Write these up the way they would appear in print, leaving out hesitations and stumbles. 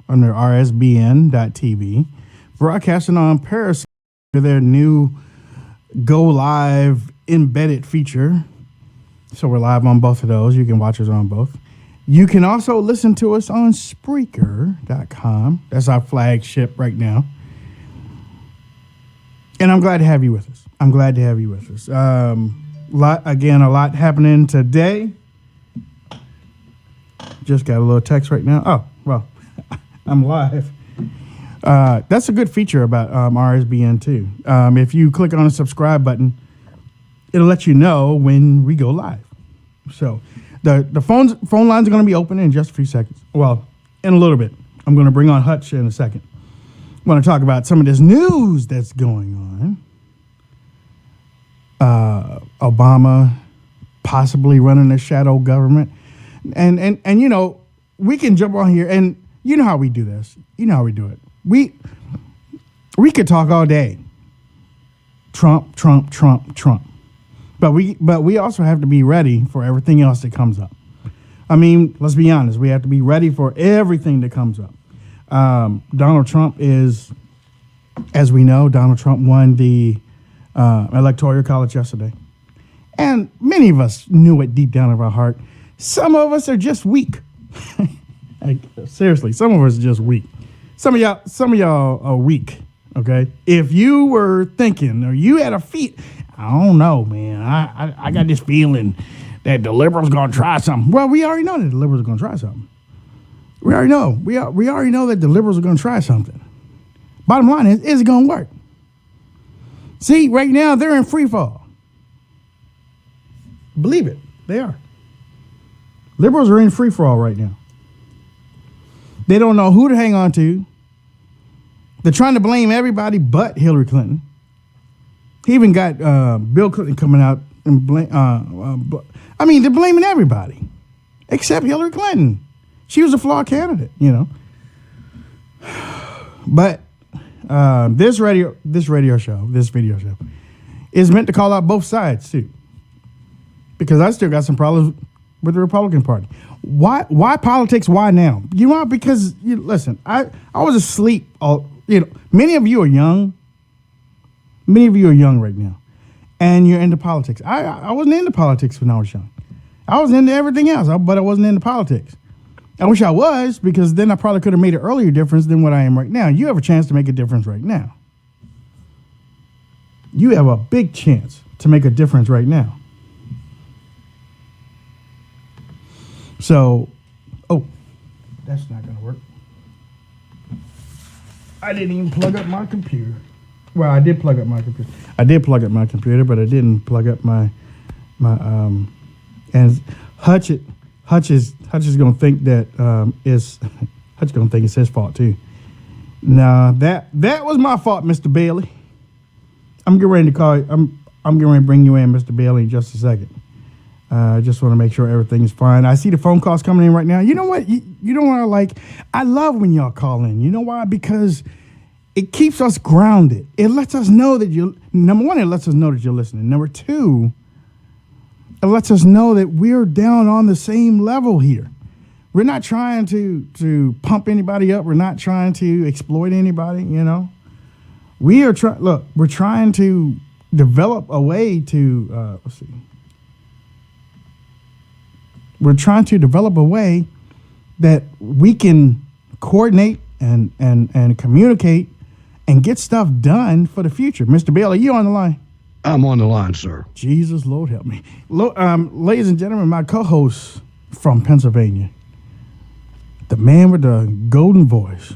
under rsbn.tv, broadcasting on Periscope for their new Go Live embedded feature. So we're live on both of those. You can watch us on both. You can also listen to us on Spreaker.com. That's our flagship right now. And I'm glad to have you with us. A lot happening today. Just got a little text right now. Oh, well, I'm live. That's a good feature about RSBN too. If you click on the subscribe button, it'll let you know when we go live. So the phone lines are going to be open in just a few seconds. Well, in a little bit. I'm going to bring on Hutch in a second. I want to talk about some of this news that's going on. Obama possibly running a shadow government. And you know, we can jump on here, and you know how we do this. You know how we do it. We could talk all day. Trump. But we also have to be ready for everything else that comes up. I mean, let's be honest. We have to be ready for everything that comes up. Donald Trump is, as we know, Donald Trump won the Electoral College yesterday. And many of us knew it deep down in our heart. Some of us are just weak. Seriously, some of us are just weak. Some of y'all are weak, okay? If you were thinking or you had a I don't know, man. I got this feeling that the liberals going to try something. Well, we already know that the liberals are going to try something. We already know. We already know that the liberals are going to try something. Bottom line is it going to work? See, right now, they're in free fall. Believe it. They are. Liberals are in free fall right now. They don't know who to hang on to. They're trying to blame everybody but Hillary Clinton. He even got Bill Clinton coming out and blame. They're blaming everybody except Hillary Clinton. She was a flawed candidate, you know. But this video show is meant to call out both sides too, because I still got some problems with the Republican Party. Why politics? Why now? You know, because listen, I was asleep. Many of you are young. Many of you are young right now, and you're into politics. I wasn't into politics when I was young. I was into everything else, but I wasn't into politics. I wish I was, because then I probably could have made an earlier difference than what I am right now. You have a chance to make a difference right now. You have a big chance to make a difference right now. So, that's not going to work. I didn't even plug up my computer. Well, I did plug up my computer. But I didn't plug up my and Hutch is gonna think that Hutch gonna think it's his fault too. Nah, that was my fault, Mr. Bailey. I'm getting ready to call you. I'm getting ready to bring you in, Mr. Bailey, in just a second. I just want to make sure everything is fine. I see the phone calls coming in right now. You know what? You know what I like? I love when y'all call in. You know why? Because it keeps us grounded. It lets us know that number one, it lets us know that you're listening. Number two, it lets us know that we're down on the same level here. We're not trying to pump anybody up. We're not trying to exploit anybody, you know. We're trying to develop a way to, We're trying to develop a way that we can coordinate and communicate and get stuff done for the future. Mr. Bailey, you on the line? I'm on the line, sir. Jesus, Lord help me. Ladies and gentlemen, my co-host from Pennsylvania, the man with the golden voice,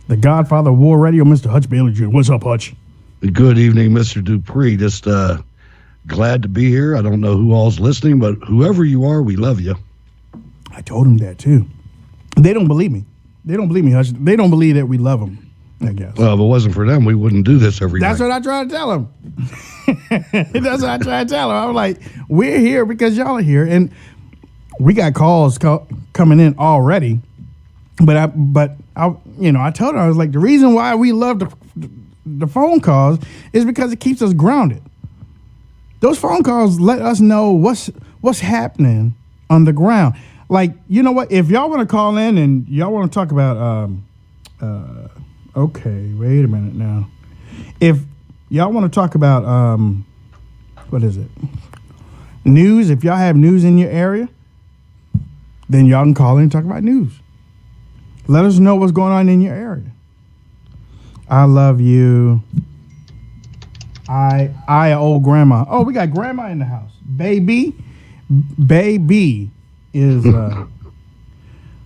the godfather of war radio, Mr. Hutch Bailey Jr. What's up, Hutch? Good evening, Mr. DUPREE. Just glad to be here. I don't know who all's listening, but whoever you are, we love you. I told him that, too. They don't believe me. Hutch. They don't believe that we love them, I guess. Well, if it wasn't for them, we wouldn't do this every That's night. what I try to tell them. That's what I try to tell them. I'm like, we're here because y'all are here. And we got calls coming in already. But I told her, I was like, the reason why we love the phone calls is because it keeps us grounded. Those phone calls let us know what's happening on the ground. Like, you know what? If y'all want to call in and y'all want to talk about, okay, wait a minute now. If y'all want to talk about, what is it? News. If y'all have news in your area, then y'all can call in and talk about news. Let us know what's going on in your area. I love you. I old grandma. Oh, we got grandma in the house. Baby is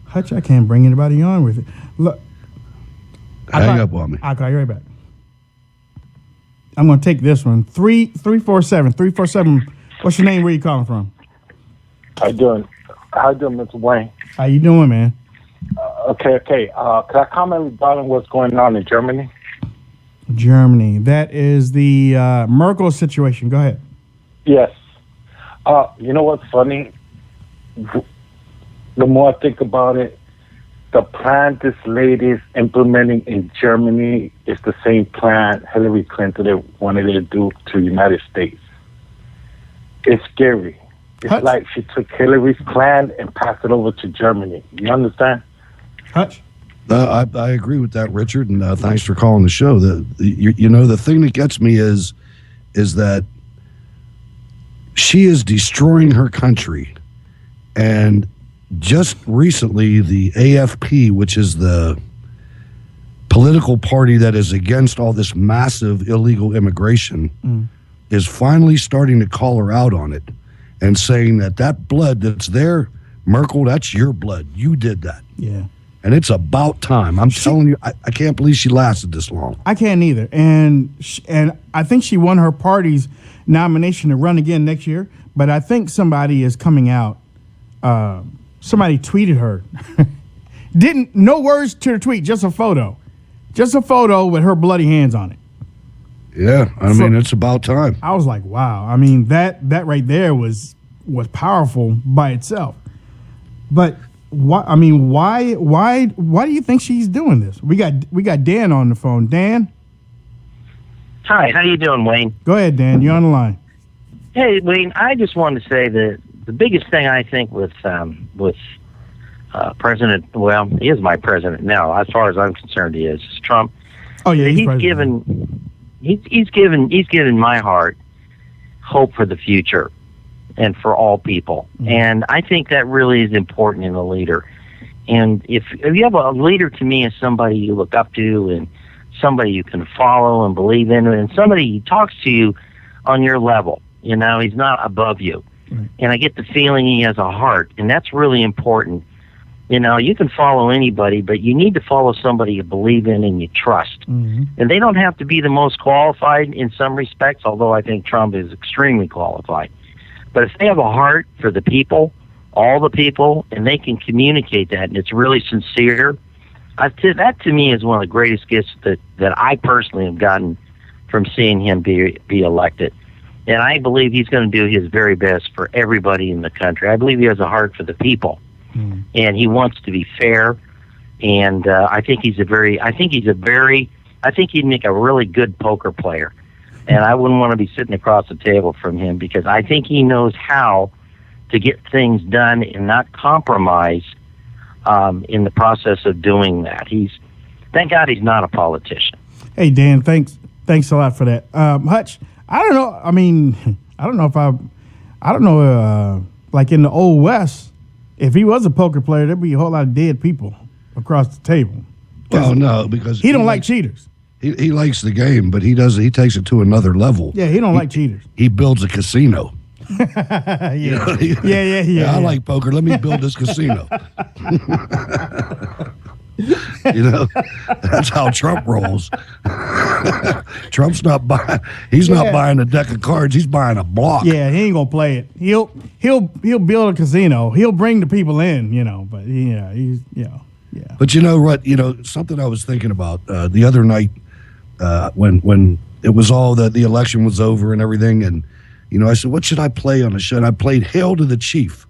Hutch. I can't bring anybody on with it. Look, hang up on me. I'll call you right back. I'm gonna take this one. 347. What's your name? Where you calling from? How you doing? Mr. Wayne? How you doing, man? Okay. Can I comment regarding what's going on in Germany? Germany. That is the Merkel situation. Go ahead. Yes. You know what's funny? The more I think about it, the plan this lady is implementing in Germany is the same plan Hillary Clinton wanted to do to the United States. It's scary. It's like she took Hillary's plan and passed it over to Germany. You understand? Hutch? I agree with that, Richard, and thanks for calling the show. The thing that gets me is that she is destroying her country, and just recently the AFP, which is the political party that is against all this massive illegal immigration, is finally starting to call her out on it and saying that blood that's there, Merkel, that's your blood. You did that. Yeah. And it's about time. I'm telling you, I can't believe she lasted this long. I can't either. And I think she won her party's nomination to run again next year. But I think somebody is coming out. Somebody tweeted her. No words to the tweet, just a photo. Just a photo with her bloody hands on it. Yeah, I mean, it's about time. I was like, wow. I mean, that right there was powerful by itself. But why do you think she's doing this? We got Dan on the phone. Dan? Hi, how you doing, Wayne? Go ahead, Dan. You're on the line. Hey, Wayne, I just wanted to say that the biggest thing I think with President, well, he is my president now. As far as I'm concerned, he is Trump. Oh yeah, he's given my heart hope for the future and for all people. Mm-hmm. And I think that really is important in a leader. And if you have a leader, to me, is somebody you look up to and somebody you can follow and believe in, and somebody who talks to you on your level. You know, he's not above you. Mm-hmm. And I get the feeling he has a heart, and that's really important. You know, you can follow anybody, but you need to follow somebody you believe in and you trust. Mm-hmm. And they don't have to be the most qualified in some respects, although I think Trump is extremely qualified. But if they have a heart for the people, all the people, and they can communicate that, and it's really sincere, that to me is one of the greatest gifts that I personally have gotten from seeing him be elected. And I believe he's going to do his very best for everybody in the country. I believe he has a heart for the people. And he wants to be fair, and I think he'd make a really good poker player, and I wouldn't want to be sitting across the table from him because I think he knows how to get things done and not compromise in the process of doing that. Thank God he's not a politician. Hey Dan, thanks a lot for that. Hutch, I don't know. I mean, I don't know. Like in the old West. If he was a poker player, there'd be a whole lot of dead people across the table. Well, no, because he don't like cheaters. He likes the game, but he takes it to another level. Yeah, he don't like cheaters. He builds a casino. Yeah. You know, Yeah. I like poker. Let me build this casino. You know, that's how Trump rolls. Trump's not buying. He's not buying a deck of cards. He's buying a block. Yeah, he ain't gonna play it. He'll build a casino. He'll bring the people in. You know, but yeah. But you know what? You know something I was thinking about the other night when it was all that the election was over and everything, and you know I said, what should I play on the show? And I played "Hail to the Chief,"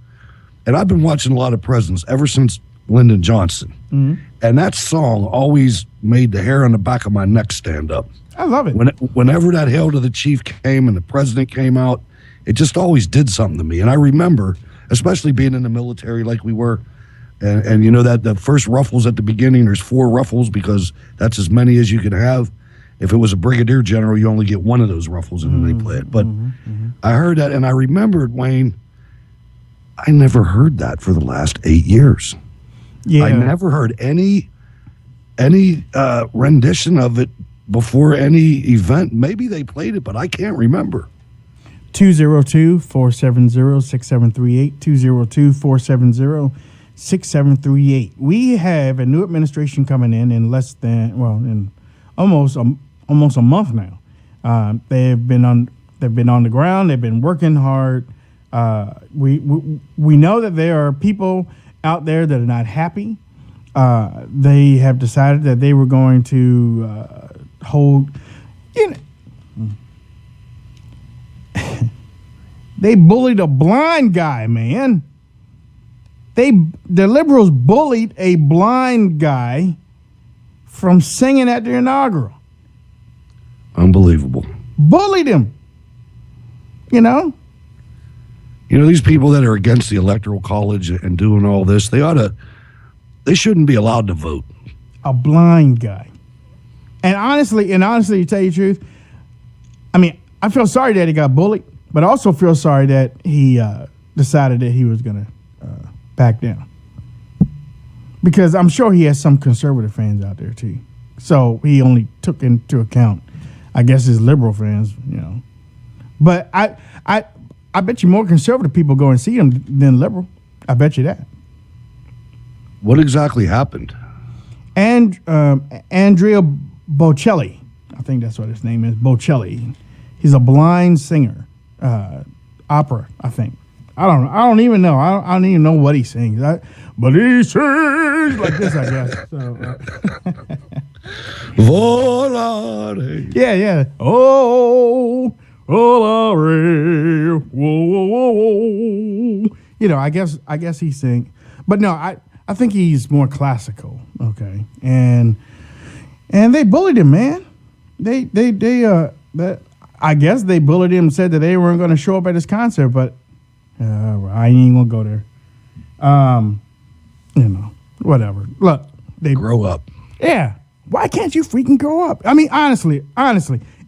and I've been watching a lot of presidents ever since Lyndon Johnson. Mm-hmm. And that song always made the hair on the back of my neck stand up. I love it. Whenever that Hail to the Chief came and the president came out, it just always did something to me. And I remember especially being in the military like we were. And you know that the first ruffles at the beginning, there's 4 ruffles because that's as many as you can have. If it was a brigadier general, you only get 1 of those ruffles and then they play it. But I heard that, and I remembered, Wayne, I never heard that for the last 8 years. Yeah. I never heard any rendition of it before any event. Maybe they played it, but I can't remember. 202-470-6738, 202-470-6738. We have a new administration coming in less than, in almost a month now. They've been on the ground. They've been working hard. We know that there are people out there that are not happy. They have decided that they were going to hold. They bullied a blind guy, man. The liberals bullied a blind guy from singing at the inaugural. Unbelievable. Bullied him. You know, these people that are against the Electoral College and doing all this, they shouldn't be allowed to vote. A blind guy. And honestly, to tell you the truth, I mean, I feel sorry that he got bullied, but I also feel sorry that he decided that he was going to back down. Because I'm sure he has some conservative fans out there too. So he only took into account, I guess, his liberal fans, But I bet you more conservative people go and see him than liberal. I bet you that. What exactly happened? And Andrea Bocelli, I think that's what his name is, Bocelli. He's a blind singer, opera, I think. I don't know. I don't even know. I don't even know what he sings. But he sings like this, I guess. So, Volare. Yeah. Oh, volare. Whoa. I guess he sings. But no, I think he's more classical. Okay. And they bullied him, man. I guess they bullied him and said that they weren't going to show up at his concert, but I ain't gonna go there. Whatever. Look, they grow up. Yeah. Why can't you freaking grow up? I mean, honestly,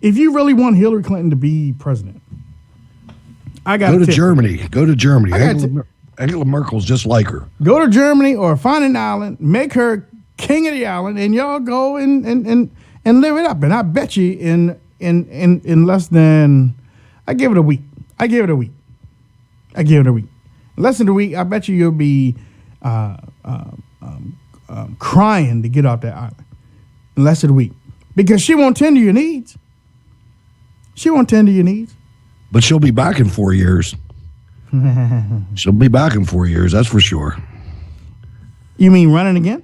if you really want Hillary Clinton to be president, go to Germany. Angela Merkel's just like her. Go to Germany or find an island, make her king of the island, and y'all go and live it up. And I bet you in less than, I give it a week. Less than a week, I bet you'll be crying to get off that island. In less than a week. Because she won't tend to your needs. But she'll be back in 4 years. She'll be back in 4 years, that's for sure. You mean running again?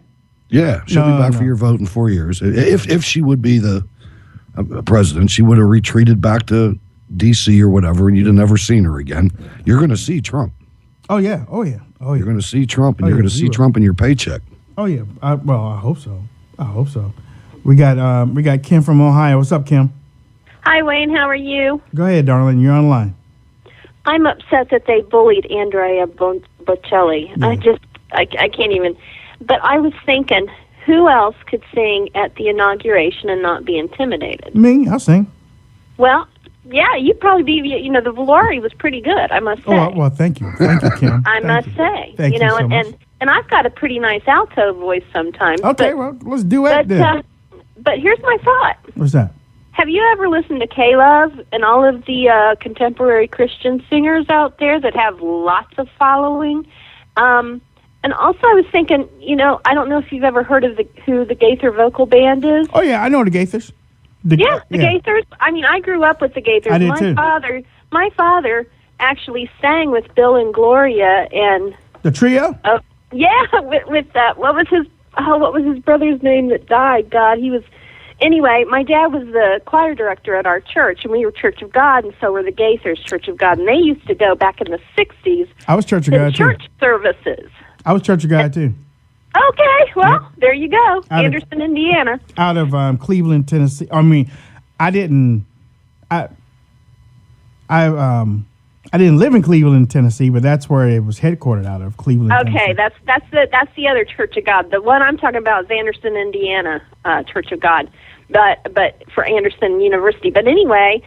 Yeah, she'll be back for your vote in 4 years. If she would be the president, she would have retreated back to D.C. or whatever, and you'd have never seen her again. You're going to see Trump. Oh yeah. You're going to see Trump, and you're going to see Trump in your paycheck. Oh yeah. I hope so. We got Kim from Ohio. What's up, Kim? Hi, Wayne. How are you? Go ahead, darling. You're online. I'm upset that they bullied Andrea Bocelli. Yeah. I can't even. But I was thinking, who else could sing at the inauguration and not be intimidated? Me, I'll sing. Well, yeah, you'd probably be. The Volare was pretty good, I must say. Oh well, thank you, Kim. I must say, thank you so much. And I've got a pretty nice alto voice sometimes. Okay, well, let's do it then. But here's my thought. What's that? Have you ever listened to K-Love and all of the contemporary Christian singers out there that have lots of following? And also I was thinking, I don't know if you've ever heard of who the Gaither vocal band is. Oh, yeah, I know the Gaithers. The Gaithers. I mean, I grew up with the Gaithers. I did too. My father actually sang with Bill and Gloria and... The trio? Yeah, with that. What was his brother's name that died? God, he was... Anyway, my dad was the choir director at our church, and we were Church of God, and so were the Gaithers Church of God. And they used to go back in the 60s. I was Church of God, too. Church services. I was Church of God, too. Okay, well, Yep. There you go. Anderson, Indiana. Out of Cleveland, Tennessee. I mean, I didn't I didn't live in Cleveland, Tennessee, but that's where it was headquartered out of, Cleveland. Okay, Tennessee. that's the other Church of God. The one I'm talking about is Anderson, Indiana, Church of God, but for Anderson University. But anyway,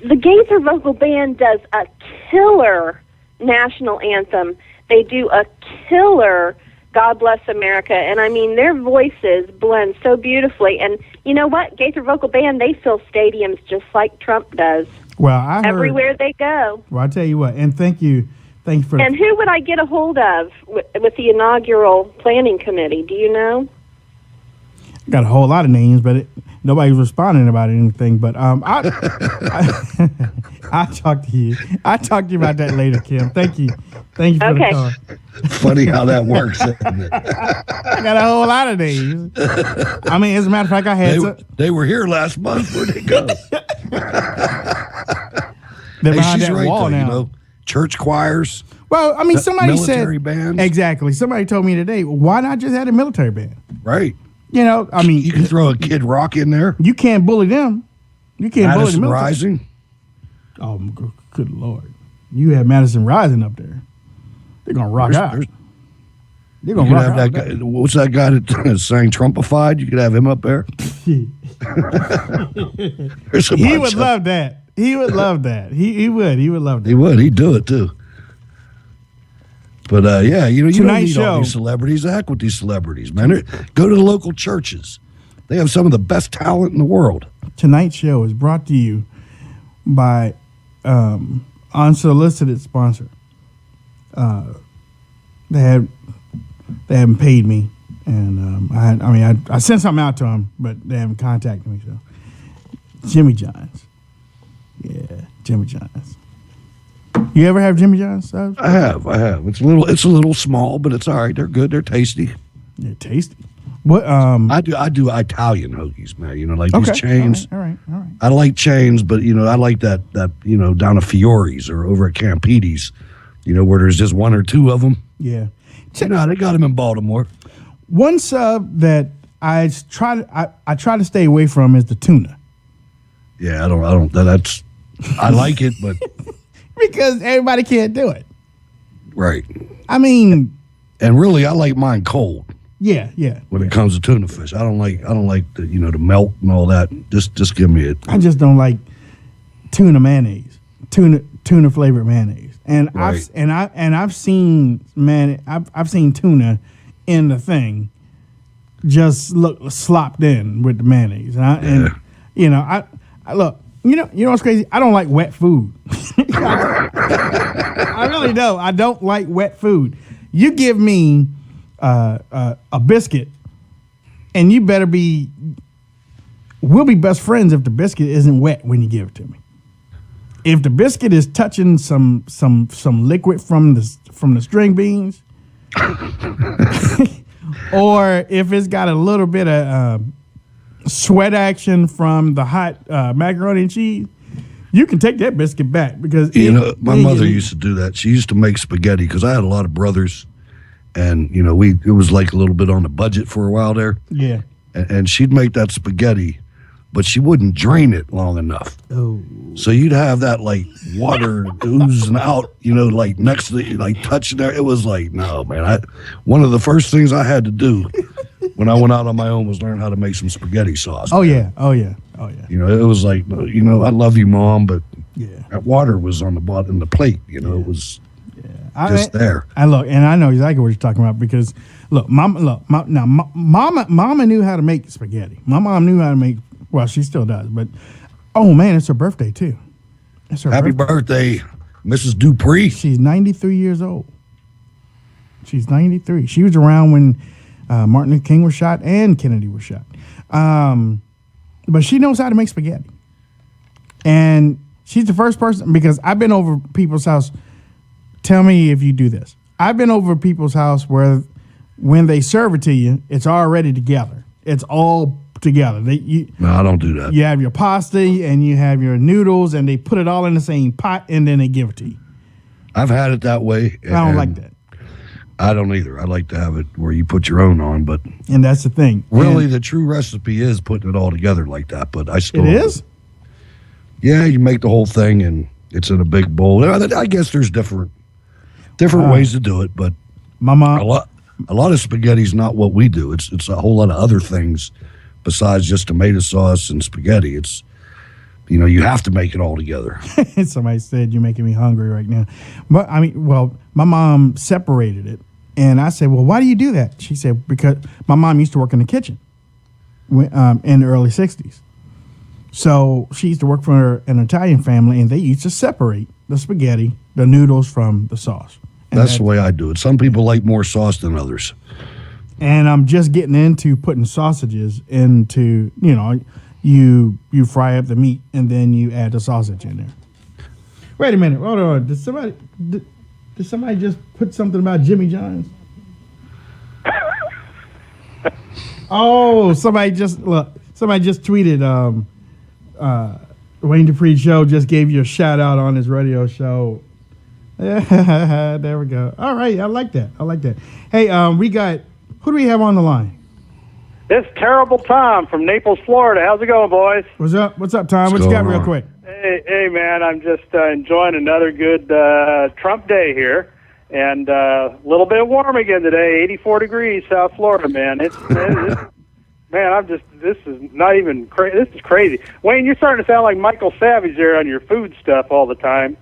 the Gaither Vocal Band does a killer national anthem. They do a killer God Bless America, and I mean their voices blend so beautifully. And you know what? Gaither Vocal Band, they fill stadiums just like Trump does. Well, I heard, everywhere they go. Well, I tell you what, and thank you for. And who would I get a hold of with the inaugural planning committee? Do you know? Got a whole lot of names, but nobody's responding about anything. But I talk to you. I talk to you about that later, Kim. Thank you for the call. Funny how that works, isn't it? I got a whole lot of names. I mean, as a matter of fact, I had they were here last month. Where'd they go? They're behind she's that right, wall though, now. You know, church choirs. Well, I mean, somebody military said bands. Exactly. Somebody told me today, why not just add a military band? Right. You know, I mean, you can throw a Kid Rock in there. You can't bully them. You can't bully the Madison military. Rising. Oh, good Lord! You have Madison Rising up there. They're gonna rock out. They're gonna rock out. That guy, what's that guy that sang Trumpified? You could have him up there. He would love that. He would love that. He would. He would love that. He would. He'd do it too. But yeah, you don't need all these celebrities. Act with these celebrities, man. Go to the local churches. They have some of the best talent in the world. Tonight's show is brought to you by unsolicited sponsor. They haven't paid me, and I sent something out to them, but they haven't contacted me. So Jimmy John's, yeah, Jimmy John's. You ever have Jimmy John's subs? I have. It's a little small, but it's all right. They're good. They're tasty. They're tasty. What? I do Italian hoagies, man. You know, like these chains. All right. I like chains, but I like that down at Fiore's or over at Campidi's, where there's just one or two of them. Yeah. They got them in Baltimore. One sub that I try to stay away from is the tuna. Yeah, I don't. That's I like it, but because everybody can't do it. Right. I mean, and really, I like mine cold. Yeah. When it comes to tuna fish, I don't like the the melt and all that. Just give me it. I just don't like tuna mayonnaise, tuna flavored mayonnaise, and right. I've seen I've seen tuna in the thing, just look slopped in with the mayonnaise, and I look. You know what's crazy? I don't like wet food. I really don't. I don't like wet food. You give me a biscuit, and you better be. We'll be best friends if the biscuit isn't wet when you give it to me. If the biscuit is touching some liquid from the string beans, or if it's got a little bit of sweat action from the hot macaroni and cheese, you can take that biscuit back because my mother used to do that. She used to make spaghetti because I had a lot of brothers, and it was like a little bit on the budget for a while there. Yeah, and she'd make that spaghetti, but she wouldn't drain it long enough. Oh, so you'd have that like water oozing out, like next to like touching there. It was like, no, man. One of the first things I had to do when I went out on my own was learn how to make some spaghetti sauce. Oh yeah. It was like, I love you, Mom, but yeah, that water was on the bottom of the plate. It was just there. I look, and I know exactly what you're talking about because Mama knew how to make spaghetti. My mom knew how to make. Well, she still does, but oh man, it's her birthday too. It's her Happy birthday, Mrs. DUPREE. She's 93 years old. She's 93. She was around when Martin Luther King was shot and Kennedy was shot. But she knows how to make spaghetti. And she's the first person, because I've been over people's house. Tell me if you do this. I've been over people's house where when they serve it to you, it's already together. It's all together. No, I don't do that. You have your pasta and you have your noodles, and they put it all in the same pot, and then they give it to you. I've had it that way. I don't like that. I don't either. I like to have it where you put your own on, but and that's the thing. Really, the true recipe is putting it all together like that. But I still it is. Yeah, you make the whole thing, and It's in a big bowl. I guess there's different ways to do it, but My mom. a lot of spaghetti's not what we do. It's a whole lot of other things besides just tomato sauce and spaghetti. It's, you have to make it all together. Somebody said you're making me hungry right now. But my mom separated it. And I said, well, why do you do that? She said, because my mom used to work in the kitchen in the early 60s. So she used to work for an Italian family, and they used to separate the spaghetti, the noodles from the sauce. And That's the way I do it. Some people like more sauce than others. And I'm just getting into putting sausages into, you fry up the meat, and then you add the sausage in there. Wait a minute. Hold on. Did somebody just put something about Jimmy John's? Oh, somebody just tweeted Wayne Dupree Show just gave you a shout out on his radio show. There we go. All right, I like that. Hey, who do we have on the line? It's Terrible Tom from Naples, Florida. How's it going, boys? What's up, Tom? What you got real quick? Hey, man, I'm just enjoying another good Trump day here. And a little bit warm again today, 84 degrees, South Florida, man. Man, this is not even crazy. This is crazy. Wayne, you're starting to sound like Michael Savage there on your food stuff all the time.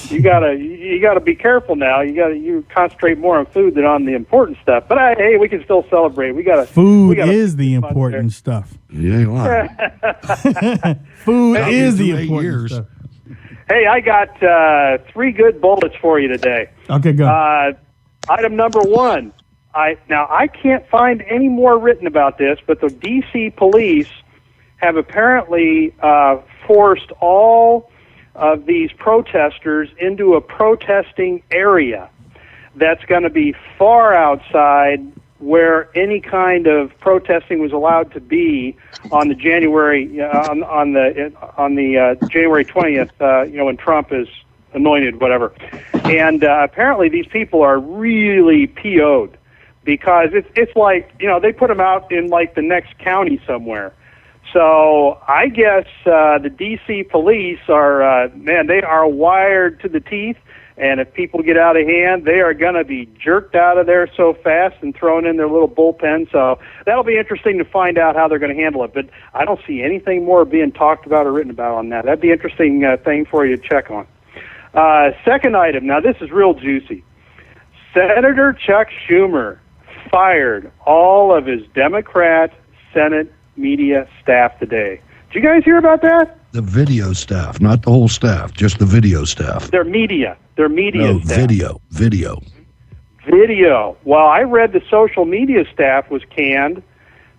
You gotta be careful now. You concentrate more on food than on the important stuff. But hey, we can still celebrate. Food is the important stuff. You ain't lying. Food is the important stuff. Hey, I got 3 good bullets for you today. Okay, go. Item number 1. I can't find any more written about this, but the D.C. police have apparently forced all of these protesters into a protesting area that's going to be far outside where any kind of protesting was allowed to be on the January January 20th, when Trump is anointed, whatever. And apparently these people are really PO'd because it's like, they put them out in like the next county somewhere. So I guess the D.C. police are, they are wired to the teeth, and if people get out of hand, they are going to be jerked out of there so fast and thrown in their little bullpen. So that'll be interesting to find out how they're going to handle it. But I don't see anything more being talked about or written about on that. That'd be an interesting thing for you to check on. Second item, now this is real juicy. Senator Chuck Schumer fired all of his Democrat Senate media staff today. Did you guys hear about that? The video staff, not the whole staff, just the video staff. Their media staff. Video. Well, I read the social media staff was canned,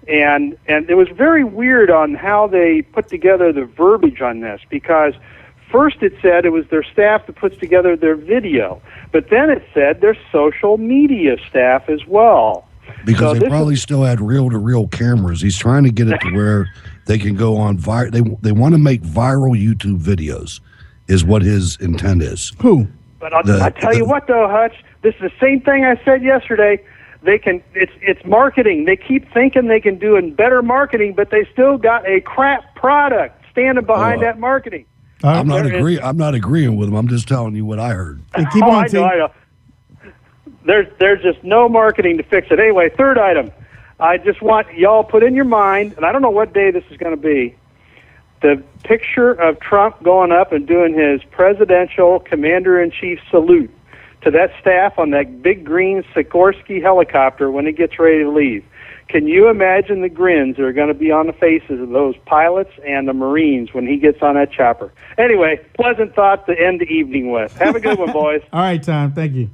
and it was very weird on how they put together the verbiage on this, because first it said it was their staff that puts together their video, but then it said their social media staff as well. Because they probably still had reel-to-reel cameras. He's trying to get it to where they can go on They want to make viral YouTube videos, is what his intent is. Who? But I tell you what, though, Hutch, this is the same thing I said yesterday. They can. It's marketing. They keep thinking they can do better marketing, but they still got a crap product standing behind that marketing. I'm not agreeing with them. I'm just telling you what I heard. Hey, keep on. I know. There's just no marketing to fix it. Anyway, third item. I just want y'all put in your mind, and I don't know what day this is going to be, the picture of Trump going up and doing his presidential commander-in-chief salute to that staff on that big green Sikorsky helicopter when it gets ready to leave. Can you imagine the grins that are going to be on the faces of those pilots and the Marines when he gets on that chopper? Anyway, pleasant thought to end the evening with. Have a good one, boys. All right, Tom. Thank you.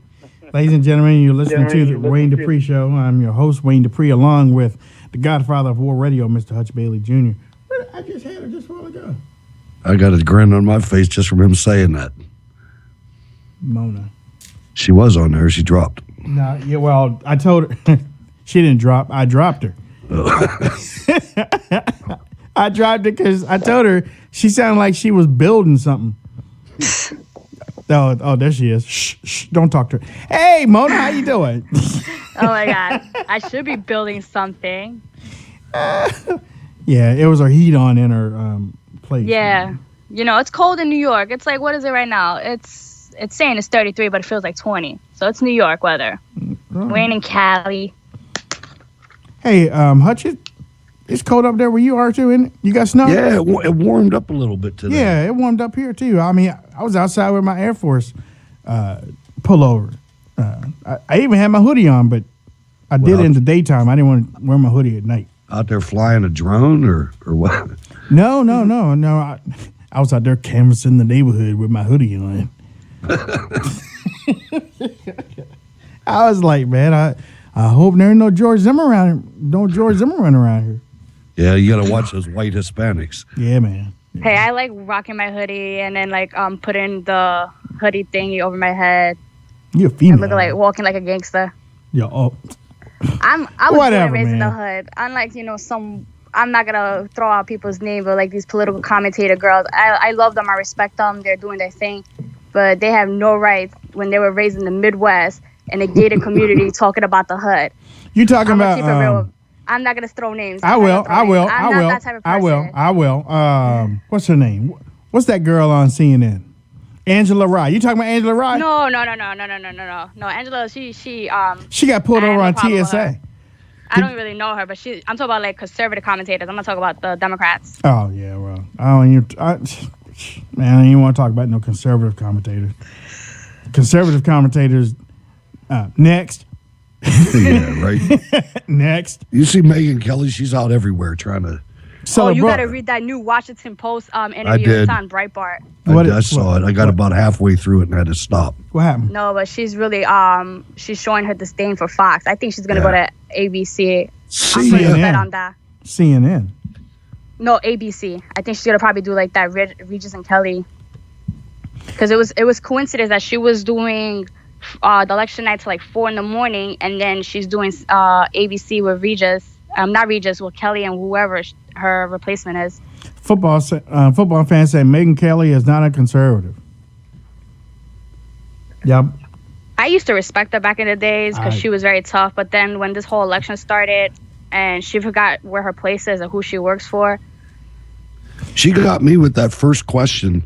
Ladies and gentlemen, you're listening to the Wayne Dupree Show. I'm your host, Wayne Dupree, along with the godfather of war radio, Mr. Hutch Bailey Jr. I just had her just a while ago. I got a grin on my face just from him saying that. Mona. She was on there. She dropped. No, yeah, well, I told her. She didn't drop. I dropped her. I dropped her because I told her she sounded like she was building something. Oh, there she is. Shh, don't talk to her. Hey, Mona, how you doing? Oh, my God. I should be building something. Yeah, it was her heat on in her plate. Yeah. it's cold in New York. It's like, what is it right now? It's saying it's 33, but it feels like 20. So it's New York weather. We ain't in Cali. Hey, Hutch, it's cold up there where you are too, isn't it? You got snow? Yeah, it warmed up a little bit today. Yeah, it warmed up here too. I mean, I was outside with my Air Force pullover. I even had my hoodie on, but I did it in the daytime. I didn't want to wear my hoodie at night. Out there flying a drone or what? No. I was out there canvassing the neighborhood with my hoodie on. I was like, man, I hope there ain't no George Zimmerman around here. Yeah, you got to watch those white Hispanics. Yeah, man. Yeah. Hey, I like rocking my hoodie and then like putting the hoodie thingy over my head. You're a female. And look like walking like a gangster. Yeah. Oh. I was born and raised in the man. hood. Unlike I'm not gonna throw out people's names, but like these political commentator girls, I love them. I respect them. They're doing their thing, but they have no rights when they were raised in the Midwest in a gated community talking about the hood. You talking I'm about? Keep it real. I'm not gonna throw names. I will. I'm not that type of person. I will. What's her name? What's that girl on CNN? Angela Rye. You talking about Angela Rye? No. Angela, she got pulled over on TSA. I don't really know her, but I'm talking about like conservative commentators. I'm not talking about the Democrats. Oh yeah, well, I don't even want to talk about no conservative commentators. Conservative commentators. Next. Yeah, right. Next. You see Megyn Kelly? She's out everywhere trying to. You got to read that new Washington Post interview. I did. It's on Breitbart. I saw it. I got about halfway through it and had to stop. What happened? No, but she's really she's showing her disdain for Fox. I think she's gonna go to ABC. I'm gonna bet on that. CNN. No, ABC. I think she's gonna probably do like that Regis and Kelly. Because it was coincidence that she was doing the election night till like 4 a.m, and then she's doing ABC with Regis. Not Regis, with Kelly and whoever her replacement is. Football fans say Megyn Kelly is not a conservative. Yep. I used to respect her back in the days because she was very tough. But then when this whole election started and she forgot where her place is and who she works for. She got me with that first question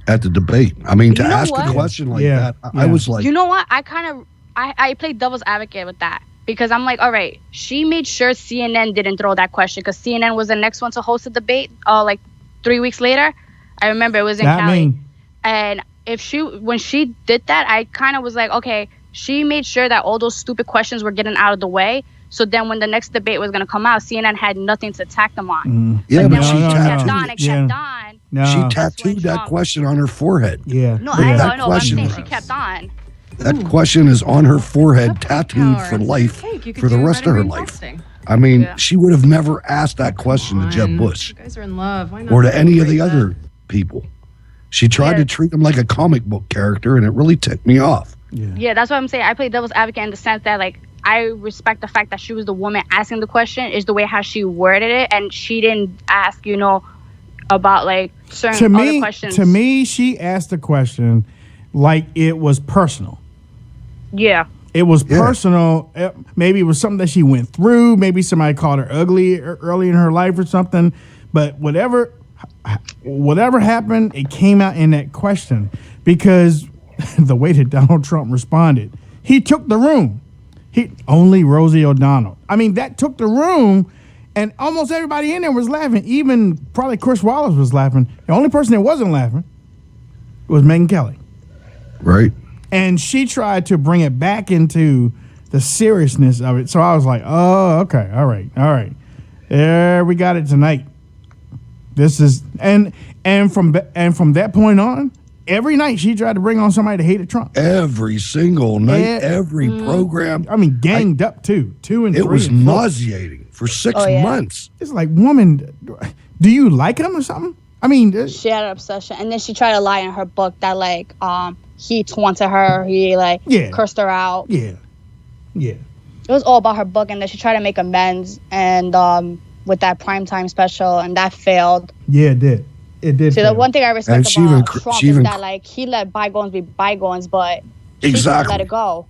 at the debate. I mean, to ask a question like that, I was like... You know what? I played devil's advocate with that. Because I'm like, all right, she made sure CNN didn't throw that question because CNN was the next one to host the debate like 3 weeks later. I remember it was in Cali. And when she did that, I kind of was like, okay, she made sure that all those stupid questions were getting out of the way. So then when the next debate was going to come out, CNN had nothing to attack them on. Yeah, but she kept on. No. She tattooed that question on her forehead. Yeah. No, I know. I'm saying she kept on. That question is on her forehead, tattooed for life, for the rest of her life. I mean, she would have never asked that question to Jeb Bush. You guys are in love. Why not? Or to any of the other people. She tried to treat him like a comic book character, and it really ticked me off. Yeah, that's what I'm saying. I play devil's advocate in the sense that, like, I respect the fact that she was the woman asking the question, is the way how she worded it, and she didn't ask, about, like, certain other questions. To me, she asked the question like it was personal. Yeah. It was personal. Maybe it was something that she went through. Maybe somebody called her ugly early in her life or something. But whatever happened, it came out in that question because the way that Donald Trump responded, he took the room. Only Rosie O'Donnell. I mean, that took the room, and almost everybody in there was laughing. Even probably Chris Wallace was laughing. The only person that wasn't laughing was Megyn Kelly. Right. And she tried to bring it back into the seriousness of it. So I was like, oh, okay, all right. There, we got it tonight. This is and from that point on, every night she tried to bring on somebody that hated Trump. Every single night, every program. I mean, ganged up too. 2 and 3. It was nauseating for 6 months. It's like, woman, do you like him or something? I mean, she had an obsession, and then she tried to lie in her book that like he taunted her, he cursed her out. Yeah. It was all about her book, and then she tried to make amends, and with that primetime special, and that failed. Yeah, it did. It did. See, the one thing I respect and about Trump is that like he let bygones be bygones, but she didn't let it go.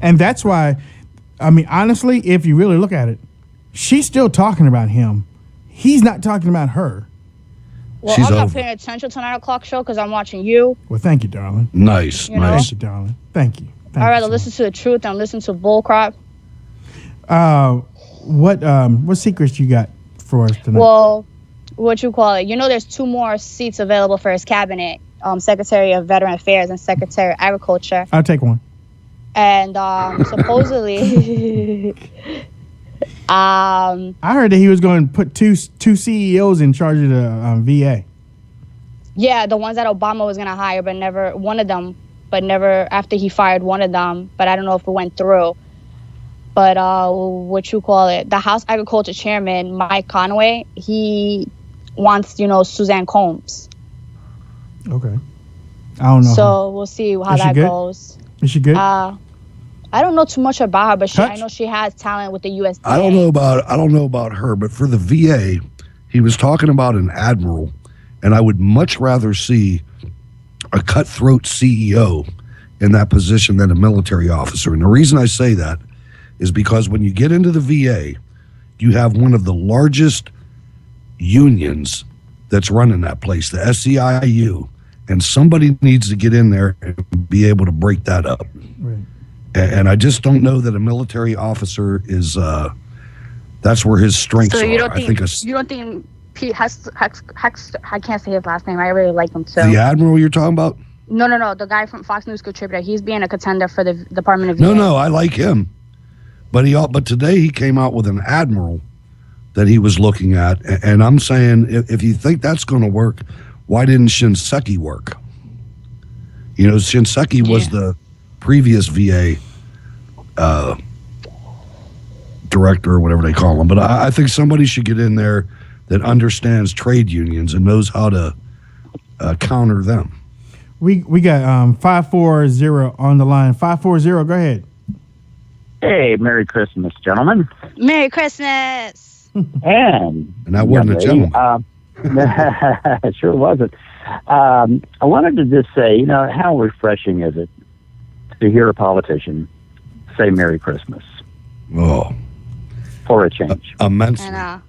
And that's why, I mean, honestly, if you really look at it, she's still talking about him. He's not talking about her. Well, She's I'm not over. paying attention to 9 o'clock show because I'm watching you. Well, thank you, darling. Nice, You know? nice. Thank you, darling. Thank you. Thank I'd you rather so listen to the truth than listen to bull crap. much. What secrets you got for us tonight? Well, what you call it? You know, there's 2 more seats available for his cabinet: Secretary of Veteran Affairs and Secretary of Agriculture. I'll take one. And supposedly, I heard that he was going to put two CEOs in charge of the VA. yeah, the ones that Obama was gonna hire, but never after he fired one of them. But I don't know if it went through. But what you call it? The House Agriculture Chairman, Mike Conway, he wants, Suzanne Combs. Okay. I don't know. So we'll see how Is she that good? goes. Is she good? I don't know too much about her, but I Touch? know she has talent with the USDA. I don't know about her, but for the VA, he was talking about an admiral, and I would much rather see a cutthroat CEO in that position than a military officer. And the reason I say that is because when you get into the VA, you have one of the largest unions that's running that place, the SEIU, and somebody needs to get in there and be able to break that up. Right. And I just don't know that a military officer is that's where his strengths So are. you don't I think think you don't think Pete Hex, I can't say his last name. I really like him too. the admiral you're talking about? No, the guy from Fox News contributor. He's being a contender for the Department of VA. No, I like him. But today he came out with an admiral that he was looking at, and I'm saying if you think that's going to work, why didn't Shinseki work? Shinseki was the previous VA director or whatever they call him. But I think somebody should get in there that understands trade unions and knows how to counter them. We got 540 on the line. 540, go ahead. Hey, Merry Christmas, gentlemen. Merry Christmas. And that wasn't a gentleman. It sure wasn't. I wanted to just say, how refreshing is it to hear a politician say Merry Christmas Oh, for a change? immensely. And,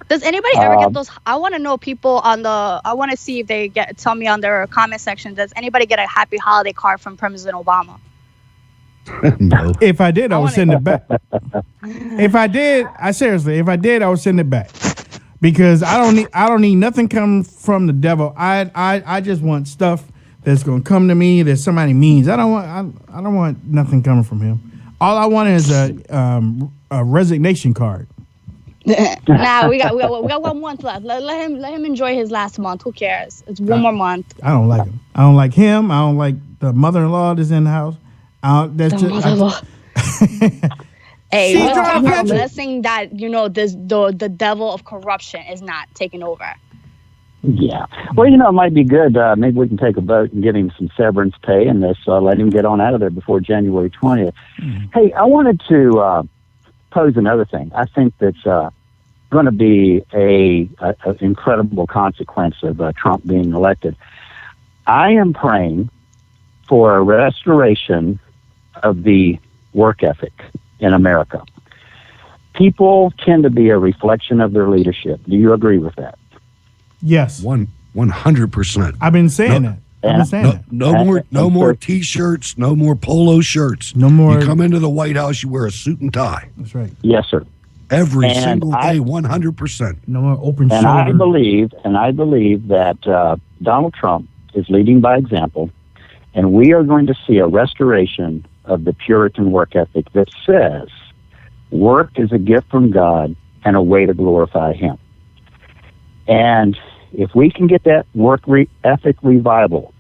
does anybody ever get those? I want to know people I want to see if they tell me on their comment section. Does anybody get a happy holiday card from President Obama? No. If I did, I would send it back. If I did, I would send it back. Because I don't need nothing coming from the devil. I just want stuff that's gonna come to me that somebody means. I don't want nothing coming from him. All I want is a resignation card. Nah, we got 1 month left. Let him enjoy his last month. Who cares? It's one more month. I don't like him. I don't like him. I don't like the mother-in-law that's in the house. Hey, She's let's trying count to our catch it. blessing that the devil of corruption is not taking over. Yeah. Well, it might be good. Maybe we can take a vote and give him some severance pay and just let him get on out of there before January 20th. Hey, I wanted to pose another thing. I think that's going to be a incredible consequence of Trump being elected. I am praying for a restoration of the work ethic in America. People tend to be a reflection of their leadership. Do you agree with that? Yes. 100%. I've been saying that. I've been saying that. No more T-shirts, no more polo shirts. No more. You come into the White House, you wear a suit and tie. That's right. Yes, sir. Every And single day, 100%. No more open And shoulder. I believe that Donald Trump is leading by example, and we are going to see a restoration of the Puritan work ethic that says work is a gift from God and a way to glorify Him. And if we can get that work ethic revival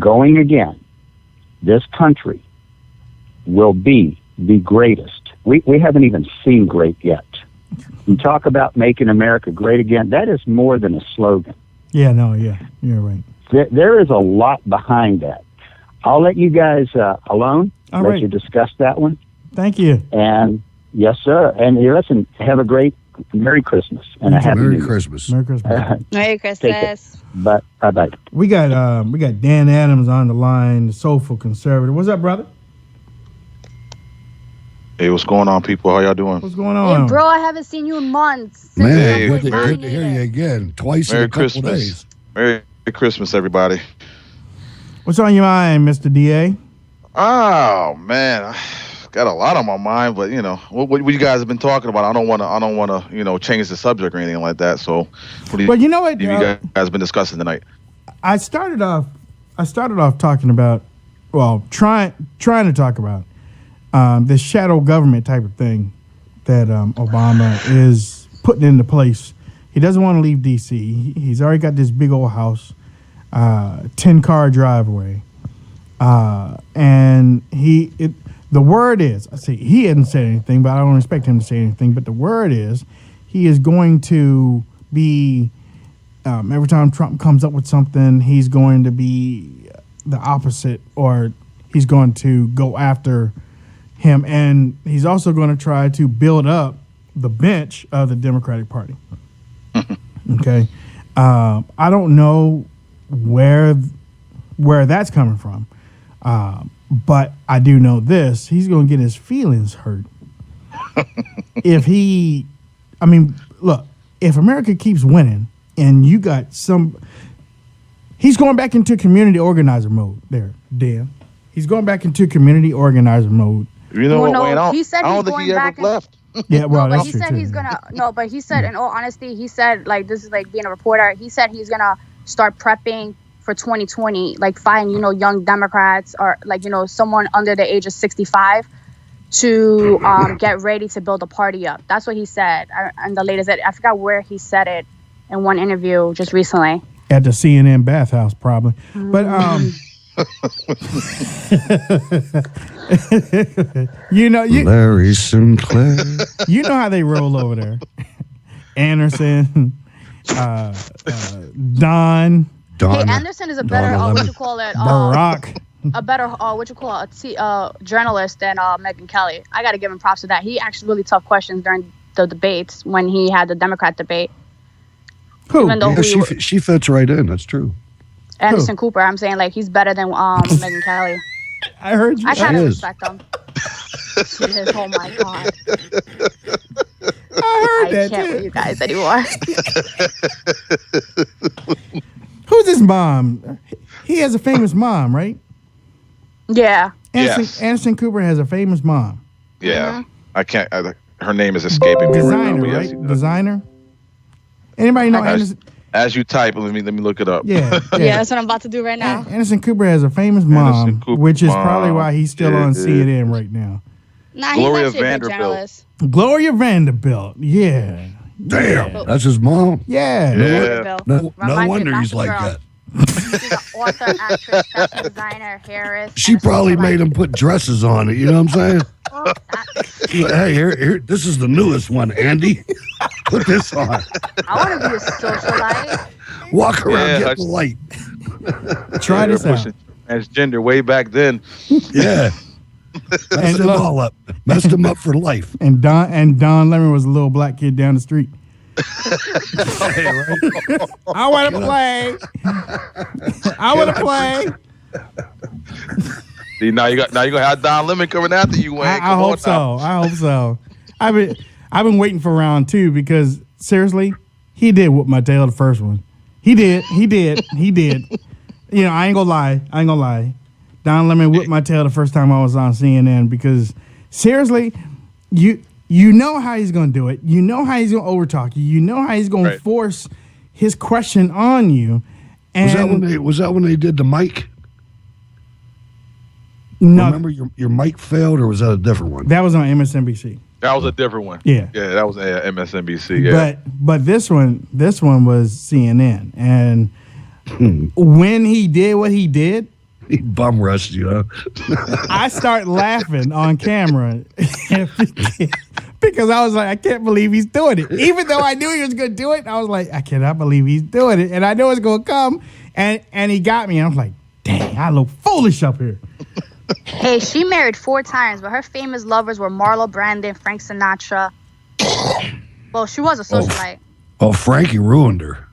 going again, this country will be the greatest. We haven't even seen great yet. You talk about making America great again, that is more than a slogan. Yeah, you're right. There is a lot behind that. I'll let you guys alone. All Let right. you discuss that one. Thank you. And yes, sir. And listen, have a great Merry Christmas and a Happy Merry New Year. Christmas. Merry Christmas. Merry Christmas. But bye. We got Dan Adams on the line, the soulful conservative. What's up, brother? Hey, what's going on, people? How y'all doing? What's going on? Hey, bro, I haven't seen you in months. Man, Hey, good, to, Merry- good to hear you again. Twice Merry in a couple Christmas. days. Merry Christmas, everybody. What's on your mind, Mr. DA? Oh man, I got a lot on my mind, but what you guys have been talking about. I don't want to change the subject or anything like that. So, what do Well, you know what? you guys been discussing tonight? I started off talking about, trying to talk about this shadow government type of thing that Obama is putting into place. He doesn't want to leave D.C. He's already got this big old house, 10-car driveway, and the word is, he hadn't said anything, but I don't expect him to say anything. But the word is, he is going to be. Every time Trump comes up with something, he's going to be the opposite, or he's going to go after him. And he's also going to try to build up the bench of the Democratic Party. Okay. I don't know where that's coming from. But I do know this. He's going to get his feelings hurt. Look, if America keeps winning, and you got he's going back into community organizer mode there, Dan. He's going back into community organizer mode. You know what, Wayne? He said I don't he's think going he ever back left. Yeah, well, but that's he true said too. he's gonna but he said, in all honesty, he said, like, this is like being a reporter. He said he's gonna start prepping for 2020, like find young Democrats or someone under the age of 65 to get ready to build a party up. That's what he said. And the latest, I forgot where he said it in one interview just recently. At the CNN bathhouse, probably. But Larry Sinclair. You know how they roll over there. Anderson, Don. Hey, Anderson is a better Barack. a better journalist than Megyn Kelly. I got to give him props for that. He asked really tough questions during the debates when he had the Democrat debate. Who? She fits right in. That's true. Anderson Cooper. I'm saying, like, he's better than Megyn Kelly. I heard you. I kind of respect him. He is. Oh my god. I heard that can't too. with you guys anymore. Who's his mom? He has a famous mom, right? Yeah. Anderson Cooper has a famous mom. Yeah, I can't. Her name is escaping me right now. Designer, but right? yes, he does. Designer. Anybody know Anderson? As you type, let me look it up. Yeah, Yeah, that's what I'm about to do right now. Anderson Cooper has a famous mom, which is probably why he's still on CNN right now. Nah, Gloria he's actually a good Vanderbilt. journalist. Gloria Vanderbilt. Yeah. Damn, that's his mom. Yeah. Yeah. No Reminds me wonder of he's like Gossip that. She's an author, actress, fashion designer, hairist. She probably made him put dresses on it. You know what I'm saying? She's like, hey, here, this is the newest one, Andy. Put this on. I want to be a socialite. Walk around, Yeah, get the light. Try this out. Pushing transgender way back then. Yeah. Messed him all up. Messed him up for life. And Don Lemon was a little black kid down the street. I want to play. I want to play. See, now you're gonna have Don Lemon coming after you, Wayne. I hope so. I hope so. I've been waiting for round 2 because seriously, he did whoop my tail the first one. He did. I ain't gonna lie. Don Lemon whipped my tail the first time I was on CNN because seriously, you know how he's gonna do it. You know how he's gonna overtalk you. You know how he's gonna force his question on you. And Was that when they did the mic? No, remember your mic failed, or was that a different one? That was on MSNBC. That was a different one. Yeah, that was MSNBC. Yeah, but this one was CNN, and when he did what he did, he bum rushed you. I start laughing on camera because I was like, I can't believe he's doing it. Even though I knew he was going to do it, I was like, I cannot believe he's doing it, and I know it's going to come, and he got me. And I was like, dang, I look foolish up here. Hey, she married 4 times, but her famous lovers were Marlo Brandon, Frank Sinatra. Well, she was a socialite. Oh, Frankie ruined her.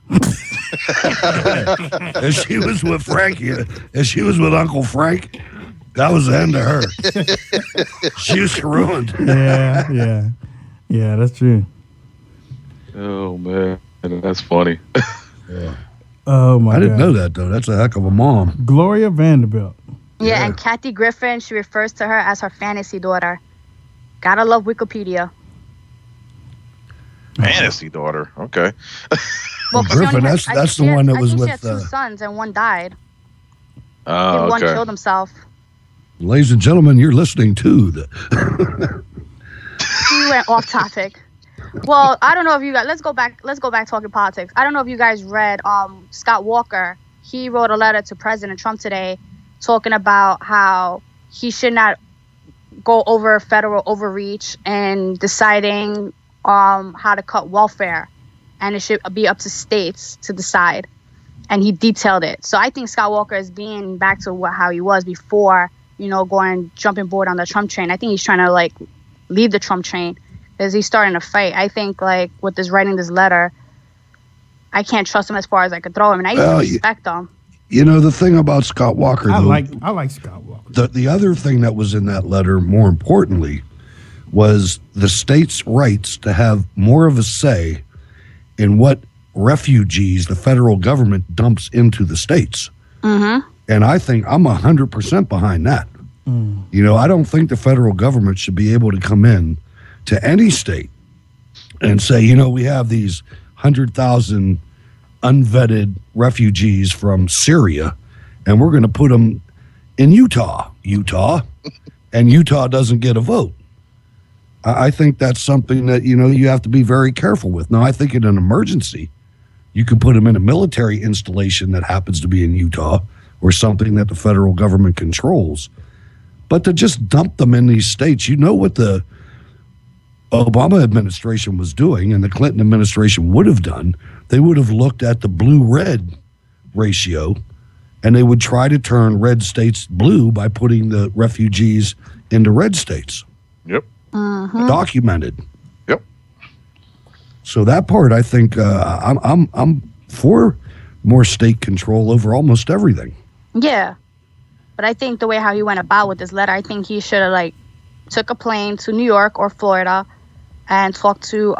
If she was with Frankie, if she was with Uncle Frank, That was the end of her. She was ruined. Yeah, that's true. Oh man, that's funny. Yeah. Oh my God. I didn't know that though. That's a heck of a mom. Gloria Vanderbilt. Yeah, and Kathy Griffin, she refers to her as her fantasy daughter. Gotta love Wikipedia. Fantasy daughter. Okay. Well, Griffin, that's the one that was with. She had 2 sons and one died. Oh, One okay. killed himself. Ladies and gentlemen, you're listening to the. We went off topic. Well, I don't know if you guys. Let's go back talking politics. I don't know if you guys read Scott Walker. He wrote a letter to President Trump today, talking about how he should not go over federal overreach and deciding how to cut welfare, and it should be up to states to decide. And he detailed it. So I think Scott Walker is being back to how he was before, jumping board on the Trump train. I think he's trying to like leave the Trump train because he's starting a fight. I think like with writing this letter, I can't trust him as far as I could throw him, and I used to respect him. You know the thing about Scott Walker, I though, like Scott Walker. The other thing that was in that letter, more importantly, was the states' rights to have more of a say in what refugees the federal government dumps into the states. Mm-hmm. And I think I'm 100% behind that. I don't think the federal government should be able to come in to any state and say, we have these 100,000 unvetted refugees from Syria, and we're going to put them in Utah, and Utah doesn't get a vote. I think that's something that, you have to be very careful with. Now, I think in an emergency, you can put them in a military installation that happens to be in Utah or something that the federal government controls. But to just dump them in these states, what the Obama administration was doing and the Clinton administration would have done, they would have looked at the blue-red ratio, and they would try to turn red states blue by putting the refugees into red states. Yep. Mm-hmm. Documented. Yep. So that part, I think, I'm for more state control over almost everything. Yeah, but I think the way how he went about with this letter, I think he should have took a plane to New York or Florida and talked to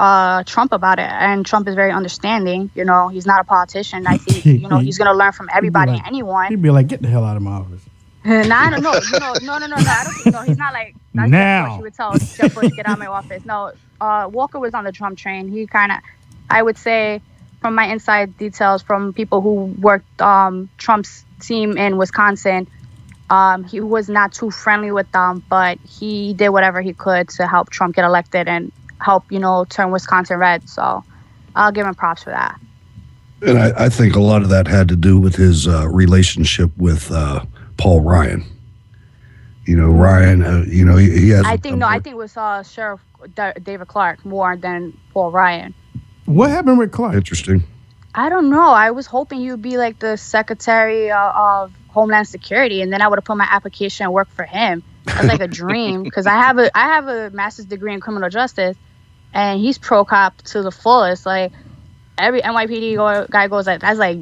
Trump about it. And Trump is very understanding. He's not a politician. I think he's gonna learn from everybody and anyone. He'd be like, "Get the hell out of my office." Nah, I don't know. No. I don't think. No, he's not like. That's now Bush. He would tell Jeb Bush, "Get out of my office." No, Walker was on the Trump train. He kind of, I would say, from my inside details from people who worked Trump's team in Wisconsin, he was not too friendly with them, but he did whatever he could to help Trump get elected and help, turn Wisconsin red. So I'll give him props for that. And I think a lot of that had to do with his relationship with Paul Ryan. Ryan, he has. I think it was Sheriff David Clark more than Paul Ryan. What happened with Clark? Interesting. I don't know. I was hoping you'd be like the Secretary of Homeland Security, and then I would have put my application and worked for him. That's like a dream because I have a master's degree in criminal justice, and he's pro cop to the fullest. Like every NYPD guy goes like that's like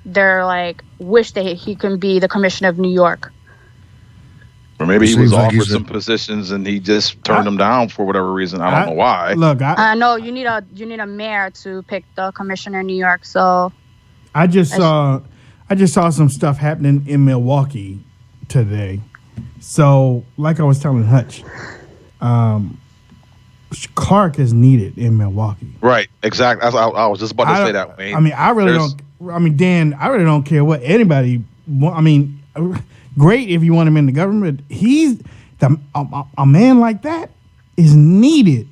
they're like wish that he can be the commissioner of New York. Or maybe he was Seems like offered he's some positions and he just turned them down for whatever reason. I don't know why. Look, No, you need a mayor to pick the commissioner in New York. So I just saw some stuff happening in Milwaukee today. So, like I was telling Hutch, Clark is needed in Milwaukee. Right, exactly. I was just about to say that. I mean, Dan, I really don't care what anybody. Great if you want him in the government. He's a man like that is needed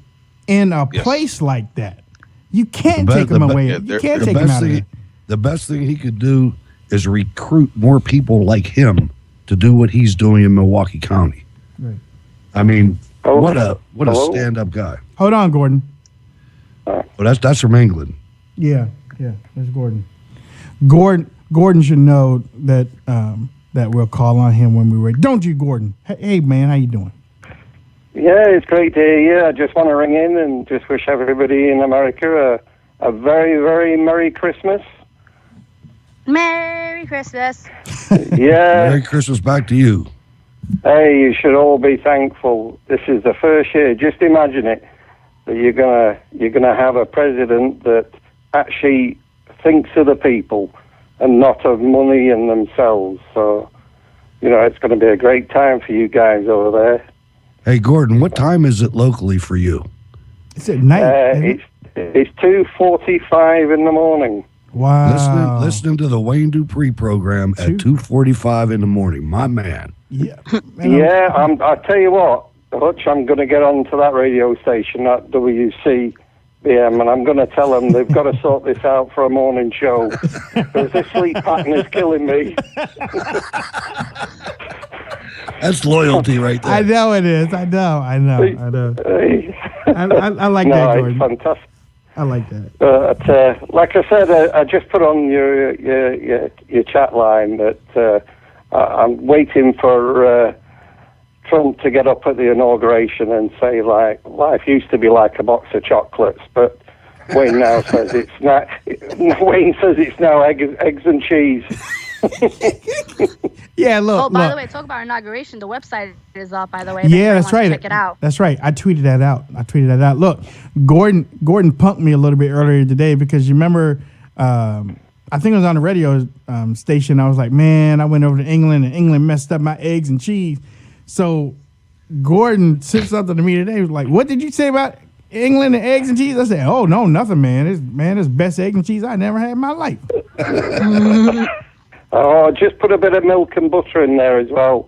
in a place like that. You can't take him away. You can't take him out of there. The best thing he could do is recruit more people like him to do what he's doing in Milwaukee County. Right. I mean, what a stand-up guy. Hold on, Gordon. Well, that's from England. Yeah, that's Gordon. Gordon should know that that we'll call on him when we're ready. Don't you, Gordon? Hey, man, how you doing? Yeah, it's great to hear you. I just want to ring in and just wish everybody in America a very, very Merry Christmas. Merry Christmas. Yeah. Merry Christmas back to you. Hey, you should all be thankful. This is the first year. Just imagine it, that you're gonna have a president that actually thinks of the people and not of money and themselves. So, it's going to be a great time for you guys over there. Hey, Gordon, what time is it locally for you? It's at night. It's 2:45 in the morning. Wow. Listening to the Wayne Dupree program at 2:45 in the morning. My man. Yeah. I tell you what, Hutch, I'm going to get onto that radio station at WCBM, and I'm going to tell them they've got to sort this out for a morning show, because this sleep pattern is killing me. That's loyalty right there. I know it is. I know. I like that, Gordon. It's fantastic. I like that. But like I said, I just put on your chat line that I'm waiting for Trump to get up at the inauguration and say, like, life used to be like a box of chocolates, but Wayne now says it's not. Wayne says it's now eggs and cheese. Yeah, look. Oh, by the way, talk about inauguration. The website is up, by the way. Yeah, that's right. Check it out. That's right. I tweeted that out. Look, Gordon punked me a little bit earlier today because you remember, I think it was on the radio station. I was like, man, I went over to England and England messed up my eggs and cheese. So Gordon said something to me today. He was like, what did you say about England and eggs and cheese? I said, oh, no, nothing, man. It's best egg and cheese I never had in my life. Oh, just put a bit of milk and butter in there as well.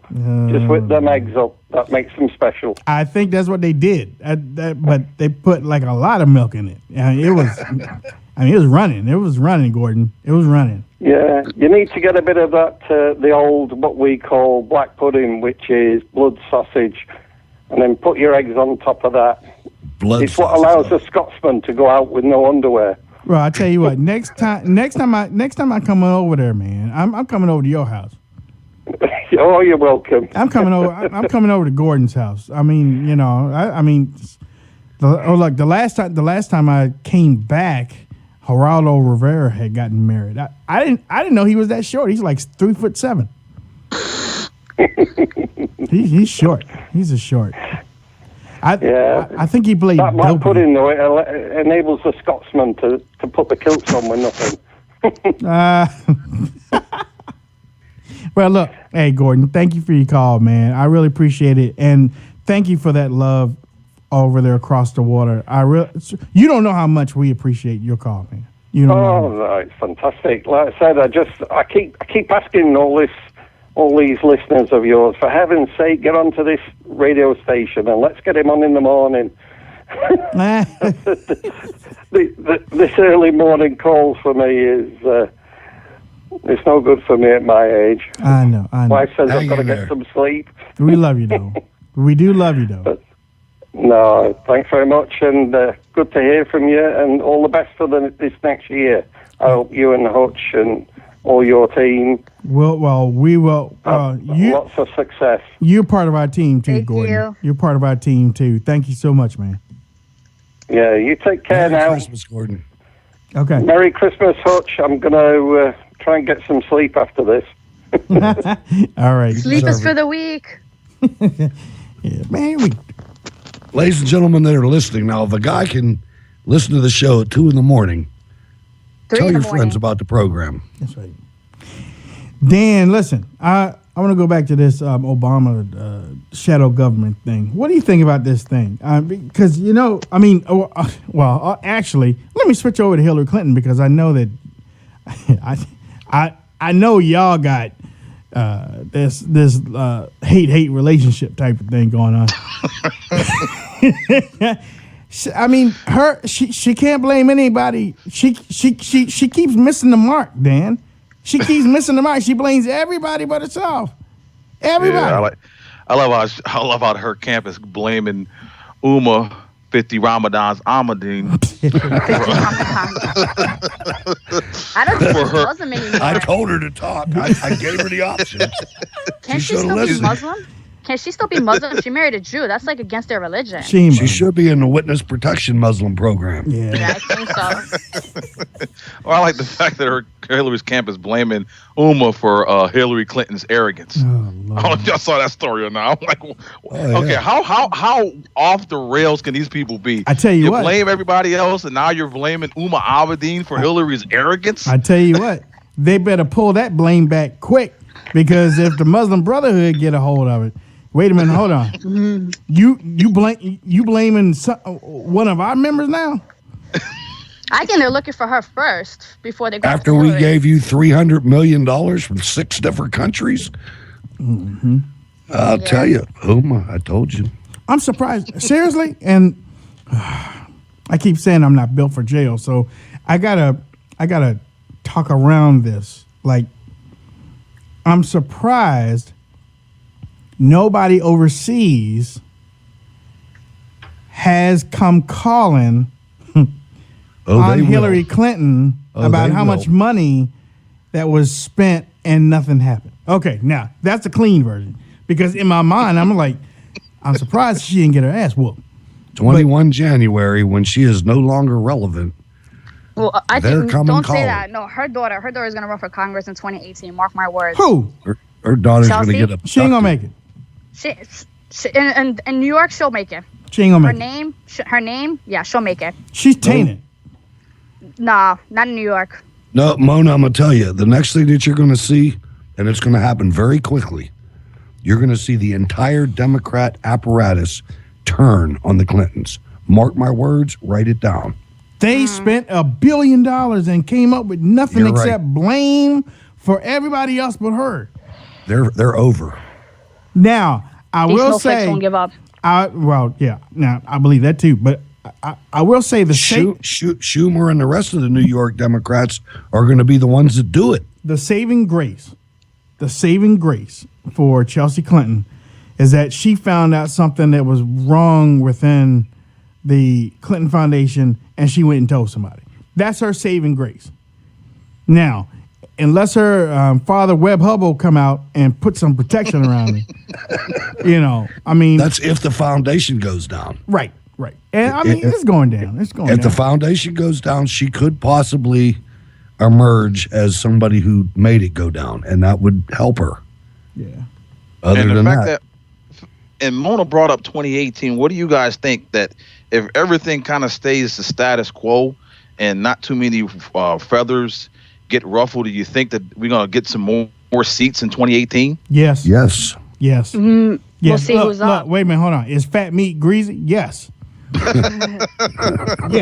Just whip them eggs up. That makes them special. I think that's what they did. But they put like a lot of milk in it. It was running. It was running, Gordon. It was running. Yeah, you need to get a bit of that, the old, what we call black pudding, which is blood sausage, and then put your eggs on top of that. It's what allows a Scotsman to go out with no underwear. Bro, I tell you what. Next time I come over there, man. I'm coming over to your house. Oh, you're welcome. I'm coming over to Gordon's house. I mean, the last time I came back, Geraldo Rivera had gotten married. I didn't know he was that short. He's like 3'7". He's short. He's a short. I think he played. That black pudding, though, it enables the Scotsman to put the kilts on with nothing. Well, look, hey, Gordon, thank you for your call, man. I really appreciate it, and thank you for that love over there across the water. You don't know how much we appreciate your call, man. You don't know. No, it's fantastic. Like I said, I keep asking all these listeners of yours, for heaven's sake, get onto this radio station and let's get him on in the morning. This early morning calls for me is it's no good for me at my age. I know. Wife says I've got to get some sleep. We love you, though. We do love you, though. But, no, thanks very much, and good to hear from you, and all the best for this next year. I hope you and Hutch and all your team. Well, we will. Lots of success. You're part of our team too, Thank Gordon. you. You're part of our team too. Thank you so much, man. Yeah, you take care now. Merry Christmas, Gordon. Okay. Merry Christmas, Hutch. I'm going to try and get some sleep after this. All right. Sleep is for the weak. Yeah, man. Ladies and gentlemen that are listening, now if a guy can listen to the show at 2 a.m, tell your friends about the program. That's right. Dan, listen, I want to go back to this Obama shadow government thing. What do you think about this thing? Because, actually, let me switch over to Hillary Clinton, because I know that I know y'all got this hate relationship type of thing going on. I mean, she can't blame anybody. She keeps missing the mark, Dan. She keeps missing the mark. She blames everybody but herself. Everybody. Yeah, I love how her camp is blaming Uma 50 Ramadans Ahmadine. I don't think she's Muslim anymore. I told her to talk. I gave her the option. Can she still be Muslim? Can she still be Muslim? She married a Jew. That's like against their religion. She should be in the witness protection Muslim program. Yeah, I think so. Well, I like the fact that her Hillary's camp is blaming Uma for Hillary Clinton's arrogance. Oh, I don't know if y'all saw that story or not. I'm like, yeah. okay, how off the rails can these people be? I tell you what. blame everybody else, and now you're blaming Uma Abedin for Hillary's arrogance. I tell you what, they better pull that blame back quick, because if the Muslim Brotherhood get a hold of it, wait a minute, hold on, you blaming one of our members now? I think they're looking for her first before they go. After we gave you $300 million from 6 different countries, I'll tell you, Uma, I told you. I'm surprised, seriously, and I keep saying I'm not built for jail, so I gotta talk around this. Like, I'm surprised nobody overseas has come calling on Hillary Clinton about how much money that was spent and nothing happened. Okay, now that's the clean version, because in my mind I'm like, I'm surprised she didn't get her ass whooped. 21 January, when she is no longer relevant. Well, I They're think coming don't say calling. that. No, her daughter is gonna run for Congress in 2018. Mark my words. Who? Her daughter's going to Chelsea? get abducted. She ain't gonna make it. She in New York, she'll make it. She ain't gonna Her make it. her name, yeah, she'll make it. She's tainted. Nah, not in New York. No, Mona, I'm going to tell you, the next thing that you're going to see, and it's going to happen very quickly, you're going to see the entire Democrat apparatus turn on the Clintons. Mark my words, write it down. They spent $1 billion and came up with nothing You're except right. blame for everybody else but her. They're over. Now, I These will snowflakes say, won't give up. Now I believe that too, but I will say the Schumer and the rest of the New York Democrats are going to be the ones that do it. the saving grace for Chelsea Clinton is that she found out something that was wrong within the Clinton Foundation, and she went and told somebody. That's her saving grace. Now, unless her father Webb Hubble come out and put some protection around me, I mean, That's if the foundation goes down. right. And I mean, it's going down. It's going If down. the foundation goes down, she could possibly emerge as somebody who made it go down, and that would help her. Yeah. Other And the than fact that, and Mona brought up 2018. What do you guys think that if everything kind of stays the status quo and not too many feathers get ruffled, do you think that we're going to get some more seats in 2018? Yes. yes. Yes. We'll Yes. see who's up. Wait a minute. Hold on. Is fat meat greasy? Yes. Yes.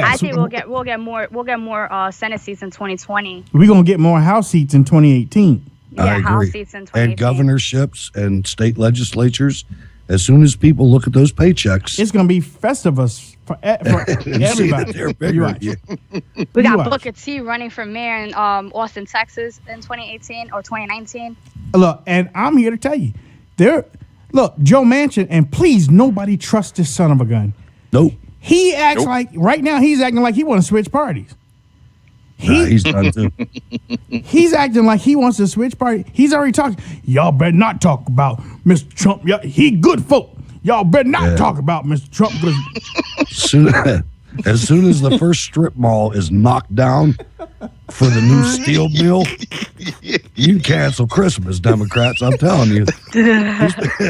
I think we'll get more Senate seats in 2020. We're going to get more House seats in 2018. I Yeah, agree. House seats in 2018. And governorships and state legislatures, as soon as people look at those paychecks, It's going to be Festivus for and see everybody. that they're bigger. You're right. Yeah. We got watch. Booker T running for mayor in Austin, Texas in 2018 or 2019. Look, and I'm here to tell you, Joe Manchin, and please, nobody trust this son of a gun. Nope. He acts like, right now, he's acting like he want to switch parties. He's done too. He's acting like he wants to switch party. He's already talking. Y'all better not talk about Mr. Trump. He good folk. Y'all better not talk about Mr. Trump. As soon as the first strip mall is knocked down for the new steel mill, you cancel Christmas, Democrats. I'm telling you.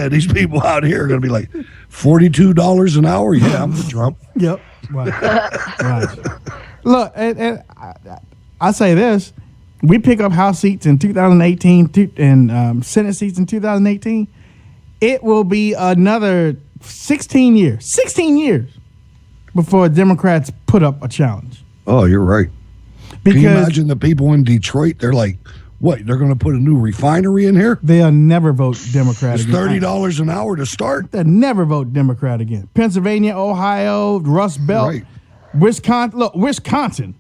These people out here are going to be like, $42 an hour? Yeah, I'm for Trump. Yep. Right. Look, and I say this. We pick up House seats in 2018 and Senate seats in 2018. It will be another 16 years before Democrats put up a challenge. Oh, you're right. Because Can you imagine the people in Detroit? They're like, what, they're going to put a new refinery in here? they'll never vote Democrat It's again. $30 an hour to start? They'll never vote Democrat again. Pennsylvania, Ohio, Rust Belt, Right. Wisconsin. Look, Wisconsin.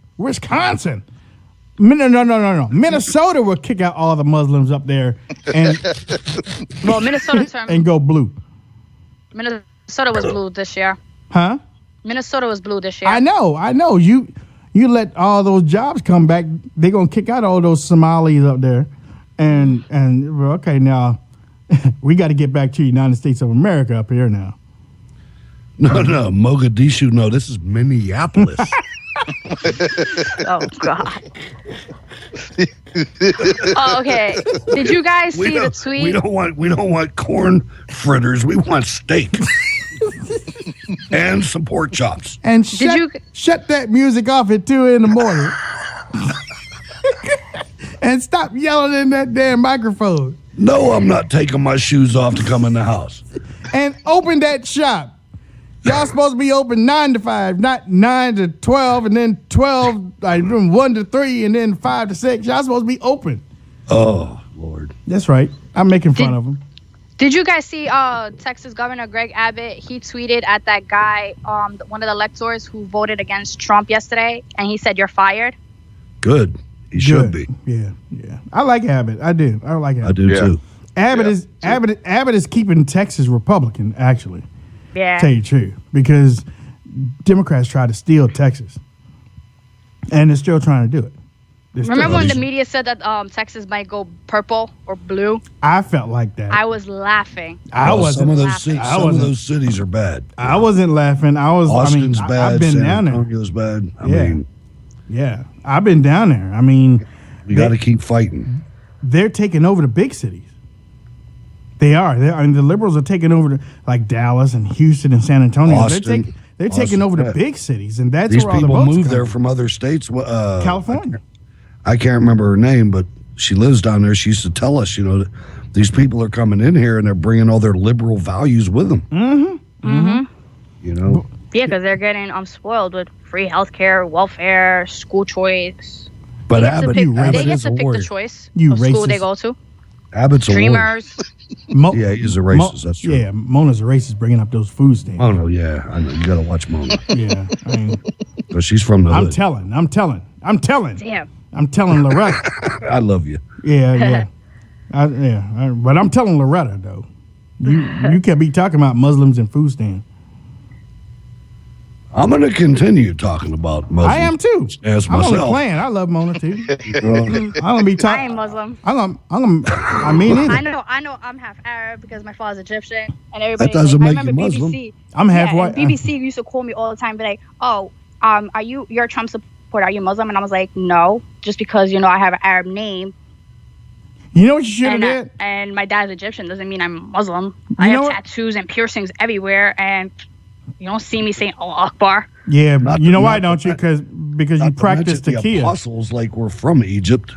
No. Minnesota will kick out all the Muslims up there and Well, Minnesota and go blue. Minnesota was blue this year. Huh? Minnesota was blue this year. I know. You let all those jobs come back, they're gonna kick out all those Somalis up there. And well, okay, now we got to get back to the United States of America up here now. No, Mogadishu. No, this is Minneapolis. Oh God. Oh, okay. Did you guys see the tweet? We don't want corn fritters. We want steak and some pork chops. And shut that music off at 2 in the morning. And stop yelling in that damn microphone. No, I'm not taking my shoes off to come in the house. And open that shop. Y'all supposed to be open 9 to 5, not 9 to 12, and then 12, like 1 to 3, and then 5 to 6. Y'all supposed to be open. Oh, Lord. That's right. I'm making fun of them. Did you guys see Texas Governor Greg Abbott? He tweeted at that guy, one of the electors who voted against Trump yesterday, and he said, "You're fired." Good. He should be. Yeah. I like Abbott. I do. I like Abbott. I do too. Abbott is keeping Texas Republican, actually. Yeah. Tell you the truth, because Democrats tried to steal Texas, and they're still trying to do it. Remember when the media said that Texas might go purple or blue? I felt like that. I was laughing. Some of those cities are bad. I wasn't laughing. Austin's bad. I've been San down there. Antonio's bad. I mean, I've been down there. I mean, we got to keep fighting. They're taking over the big cities. They are. The liberals are taking over like Dallas and Houston and San Antonio. Austin, they're taking over the big cities, and that's these where all the people votes move come there from. from other states. California. I can't remember her name, but she lives down there. She used to tell us, that these people are coming in here and they're bringing all their liberal values with them. Yeah, because they're getting spoiled with free healthcare, welfare, school choice. But they Abbott get to pick the choice of school they go to. Abbott's Dreamers. Yeah, he's a racist. That's true. Yeah, Mona's a racist, bringing up those food stamps. Oh no, yeah, I know. You got to watch Mona. Yeah, I mean, but she's from the hood. I'm telling. Damn. I'm telling Loretta. I love you. Yeah. But I'm telling Loretta though. You can't be talking about Muslims and food stamps. I'm going to continue talking about Muslims. I am too. As I'm myself. only playing. I love Mona too. I'm gonna be talking. I ain't Muslim. I mean it. I know. I'm half Arab because my father's Egyptian, and everybody. That doesn't make I you remember Muslim. BBC. I'm half white. BBC used to call me all the time, be like, "Oh, are you're a Trump supporter? Are you Muslim?" And I was like, "No, just because I have an Arab name." You know what you should have did? And my dad's Egyptian doesn't mean I'm Muslim. I have tattoos and piercings everywhere, and you don't see me saying Allah Akbar. Yeah, you know why don't you? Because you practice the taqiya. Apostles like we're from Egypt.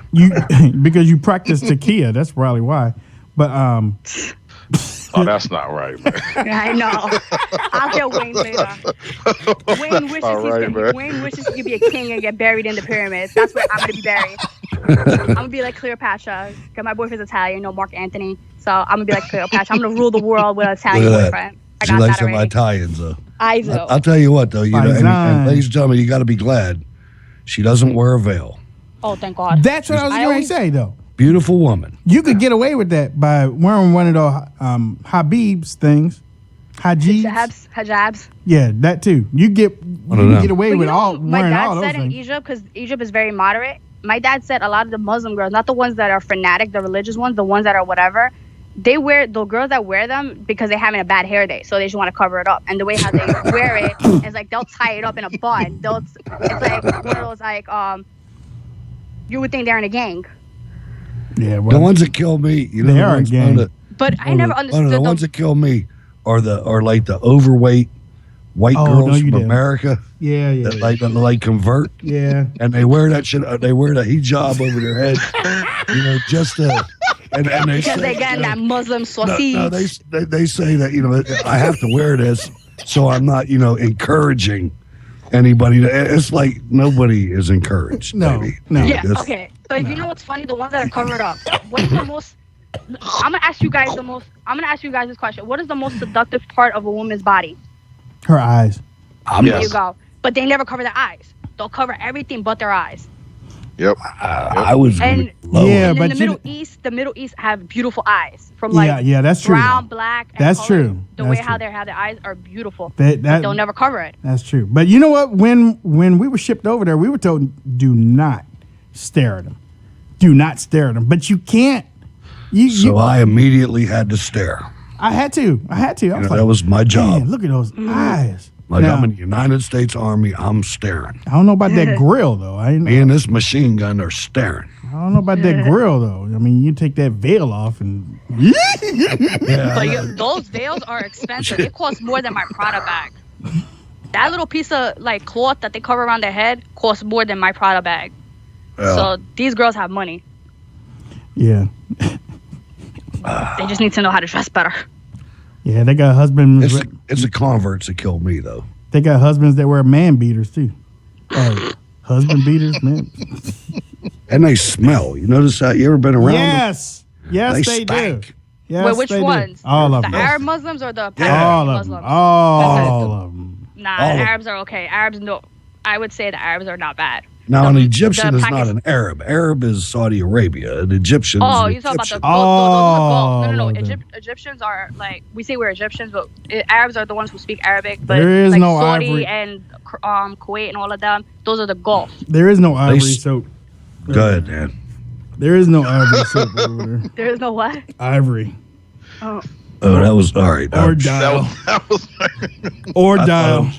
Because you practice taqiya. That's probably why. But Oh, that's not right, man. I know. I'll tell Wayne later. Wayne wishes he could be a king and get buried in the pyramids. That's where I'm gonna be buried. I'm gonna be like Cleopatra. Cause my boyfriend's Italian, Mark Antony. So I'm gonna be like Cleopatra. I'm gonna rule the world with an Italian boyfriend. She likes some Italians, though. I do. I'll tell you what, though. And ladies and gentlemen, you got to be glad she doesn't wear a veil. Oh, thank God. That's what I was going to say, though. Beautiful woman. You could get away with that by wearing one of those Habib's things. Hijabs. Yeah, that too. You can get away with wearing all those things. My dad said in Egypt, because Egypt is very moderate, my dad said a lot of the Muslim girls, not the ones that are fanatic, the religious ones, the ones that are whatever, they wear, the girls that wear them because they're having a bad hair day, so they just want to cover it up. And the way how they wear it is like they'll tie it up in a bun. It's like one of those like you would think they're in a gang. Yeah, the ones that kill me, they are a gang. But I never understood the ones that kill me are like the overweight white girls from America. Yeah. That like convert. Yeah. And they wear that shit. They wear the hijab over their head. Just to. And they because they're getting that Muslim sausage. No, they say that I have to wear this so I'm not encouraging anybody. It's like nobody is encouraged. No. Yeah. Okay. So you know what's funny? The ones that are covered up. What's the most? I'm gonna ask you guys this question. What is the most seductive part of a woman's body? Her eyes. There you go. But they never cover their eyes. They'll cover everything but their eyes. Yep. I was and but in the Middle East have beautiful eyes from yeah, that's true. Brown, black. And that's color. true. The way how they have their eyes are beautiful. But they'll never cover it. That's true. But you know what? When we were shipped over there, we were told do not stare at them. Do not stare at them. But you can't. I immediately had to stare. I had to. I was like, that was my job. Man, look at those eyes. Like I'm in the United States Army, I'm staring. I don't know about that grill though. Me and this machine gun are staring. I don't know about that grill though. I mean, you take that veil off and. But those veils are expensive. It costs more than my Prada bag. That little piece of like cloth that they cover around their head costs more than my Prada bag. So these girls have money. Yeah. They just need to know how to dress better. Yeah, they got husbands. It's the converts that killed me, though. They got husbands that wear man beaters too. Husband beaters, man. And they smell. You notice that? You ever been around Yes. them? Yes, they stank. do. Yes, Wait, which they ones? Do. All of them. The Arab Muslims or the Pakistani All of Muslims? them. All of them. Nah, the Arabs are okay. Arabs, no. I would say the Arabs are not bad. Now, an Egyptian is not an Arab. Arab is Saudi Arabia. An Egyptian is an you talking about the Egyptian. those are Gulf. No. Egyptians are like, we say we're Egyptians, but Arabs are the ones who speak Arabic. But there is like no Saudi ivory. and Kuwait and all of them, those are the Gulf. There is no ivory soap. Go ahead, Dan. There is no ivory soap over there. There is no what? Ivory. Oh, that was all right. Or dial. Or dial.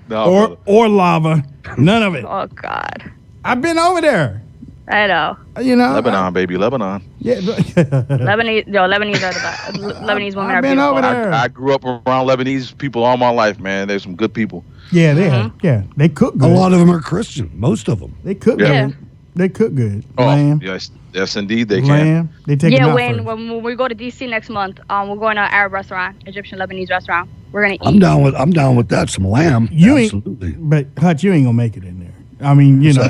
No, or lava. None of it. Oh God. I've been over there. I know. You know. Lebanon, baby, Lebanon. Yeah. Lebanese are the best. Lebanese women are been beautiful. over there. I grew up around Lebanese people all my life, man. There's some good people. Yeah, they have. Yeah, they cook good. A lot of them are Christian. Most of them. They cook Yeah. good. They cook good. Oh, Lamb. yes, indeed, they can. Lamb. They take them out first. when we go to DC next month, we're going to an Arab restaurant, Egyptian Lebanese restaurant. We're gonna eat. I'm down with that. Some lamb. Absolutely. But Hutch, you ain't gonna make it in there. I mean, you know,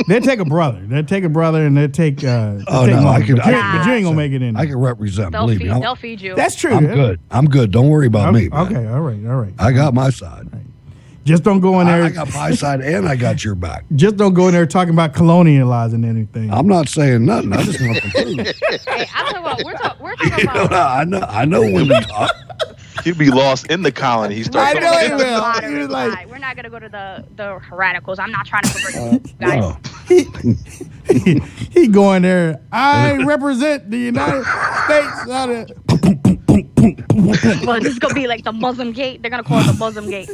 they take a brother. They take a brother, and they take. Oh no, but you ain't gonna make it in there. I can represent. They'll Believe me. they'll feed you. That's true. I'm good. Don't worry about me. Man. Okay, all right. I got my side. Just don't go in there. I got my side, and I got your back. Just don't go in there talking about colonializing anything. I'm not saying nothing. I just want the food. Hey, I'm talking about. We're talking about. I know women talk. He'd be lost in the colony. He starts. I know he will. He was like, we're not gonna go to the radicals. I'm not trying to convert you guys. No. he going there. I represent the United States. Well, this is gonna be like the Muslim gate. They're gonna call it the Muslim gate.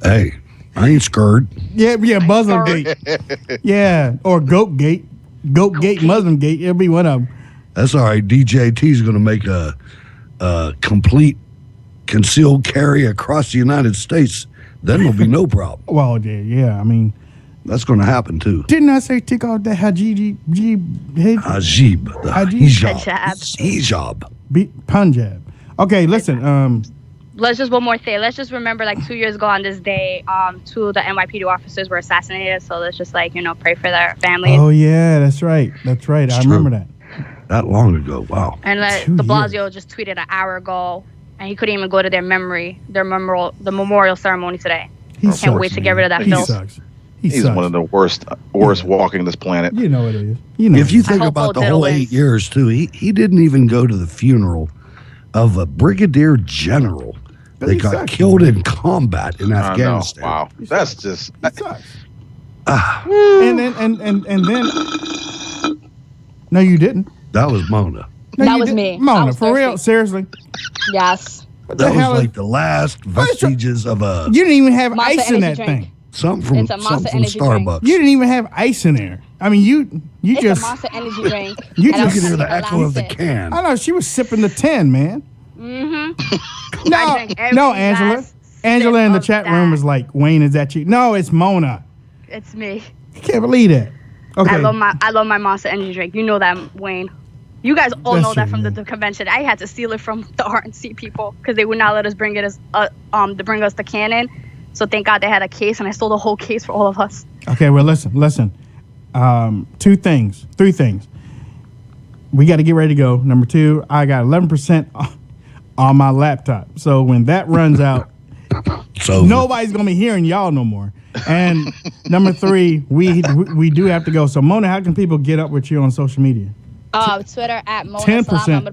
Hey, I ain't scared. Yeah, Muslim gate. Yeah, or goat gate. Goat gate, Muslim gate. It'll be one of them. That's all right. DJT's going to make a complete concealed carry across the United States. Then there'll be no problem. Well, yeah. I mean, that's going to happen too. Didn't I say take out that hajib? Hajib. The hijab. Punjab. Okay, listen. Let's just one more thing. Let's just remember, like 2 years ago on this day, two of the NYPD officers were assassinated. So let's just pray for their families. Oh yeah, that's right. That's right. It's I true. remember that. That long ago. Wow. And de Blasio just tweeted an hour ago, and he couldn't even go to their memorial ceremony today. Can't wait to get rid of that filth. Sucks. He's one of the worst walking this planet. You know it is. If you think about the whole 8 years too, he didn't even go to the funeral of a brigadier general that got killed in combat in Afghanistan. Wow, that's just. And then. No, you didn't. That was Mona. No, that was me. Mona, for real? Seriously? Yes. That was like the last vestiges of a. You didn't even have Monster ice in that energy drink. thing. Something from Starbucks. You didn't even have ice in there. I mean, It's just. a Monster energy drink. You just can hear the echo of the can. I know she was sipping the 10, man. Mm-hmm. No, Angela. Angela in the chat room was like, "Wayne, is that you?" No, it's Mona. It's me. I can't believe that. Okay. I love my Monster energy drink. You know that, Wayne. You guys all know that from the convention. I had to steal it from the RNC people because they would not let us bring it to bring us the can in. So thank God they had a case, and I stole the whole case for all of us. Okay, well listen. 3 things. We got to get ready to go. Number 2, I got 11% on my laptop. So when that runs out, nobody's gonna be hearing y'all no more. And number 3, we do have to go. So Mona, how can people get up with you on social media? Twitter at Mona 10%. Salama.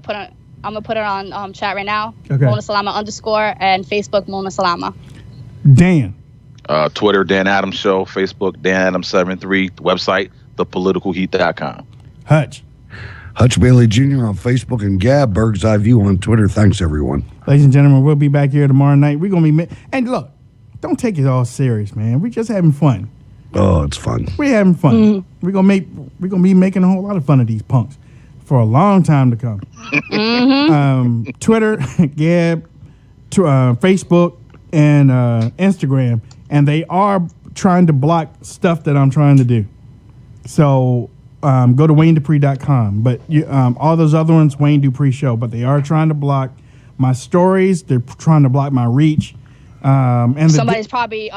I'm gonna put it on chat right now. Okay. Mona Salama _ and Facebook Mona Salama. Dan. Twitter Dan Adams Show, Facebook Dan Adams 73, website thepoliticalheat.com. Hutch Bailey Jr. on Facebook and Gab Berg's Eye View on Twitter. Thanks everyone. Ladies and gentlemen, we'll be back here tomorrow night. We're gonna be and look, don't take it all serious, man. We're just having fun. Oh, it's fun. We're having fun. We're gonna be making a whole lot of fun of these punks for a long time to come. Twitter, Gab, Facebook, and Instagram, and they are trying to block stuff that I'm trying to do. So go to WayneDuPree.com. But all those other ones, Wayne Dupree Show. But they are trying to block my stories. They're trying to block my reach. And somebody's probably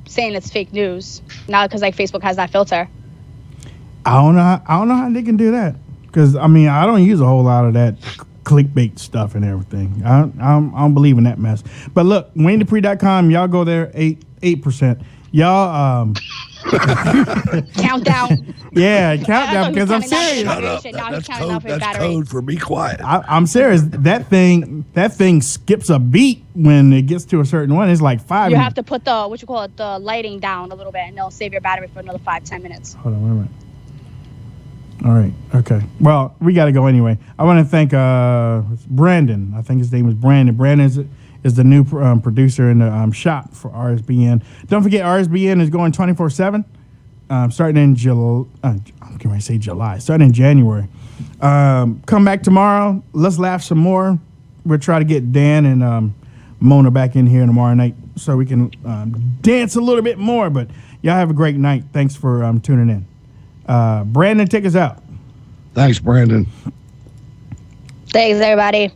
saying it's fake news now because like Facebook has that filter. I don't know how they can do that, because I mean I don't use a whole lot of that clickbait stuff and everything. I don't believe in that mess. But look, WayneDuPree.com, y'all go there. 8%. Y'all countdown. Yeah, countdown, because I'm serious. Shut up. That's code for be quiet. I'm serious. That thing skips a beat when it gets to a certain one. It's like 5 You minutes. have to put the lighting down a little bit, and they'll save your battery for another 5-10 minutes. Hold on, wait a minute. All right. Okay. Well, we got to go anyway. I want to thank Brandon. I think his name is Brandon. Brandon is the new producer in the shop for RSBN. Don't forget, RSBN is going 24/7, starting in July. I'm going to say July. Starting in January. Come back tomorrow. Let's laugh some more. We'll try to get Dan and Mona back in here tomorrow night so we can dance a little bit more. But y'all have a great night. Thanks for tuning in. Brandon, take us out. Thanks, Brandon. Thanks, everybody.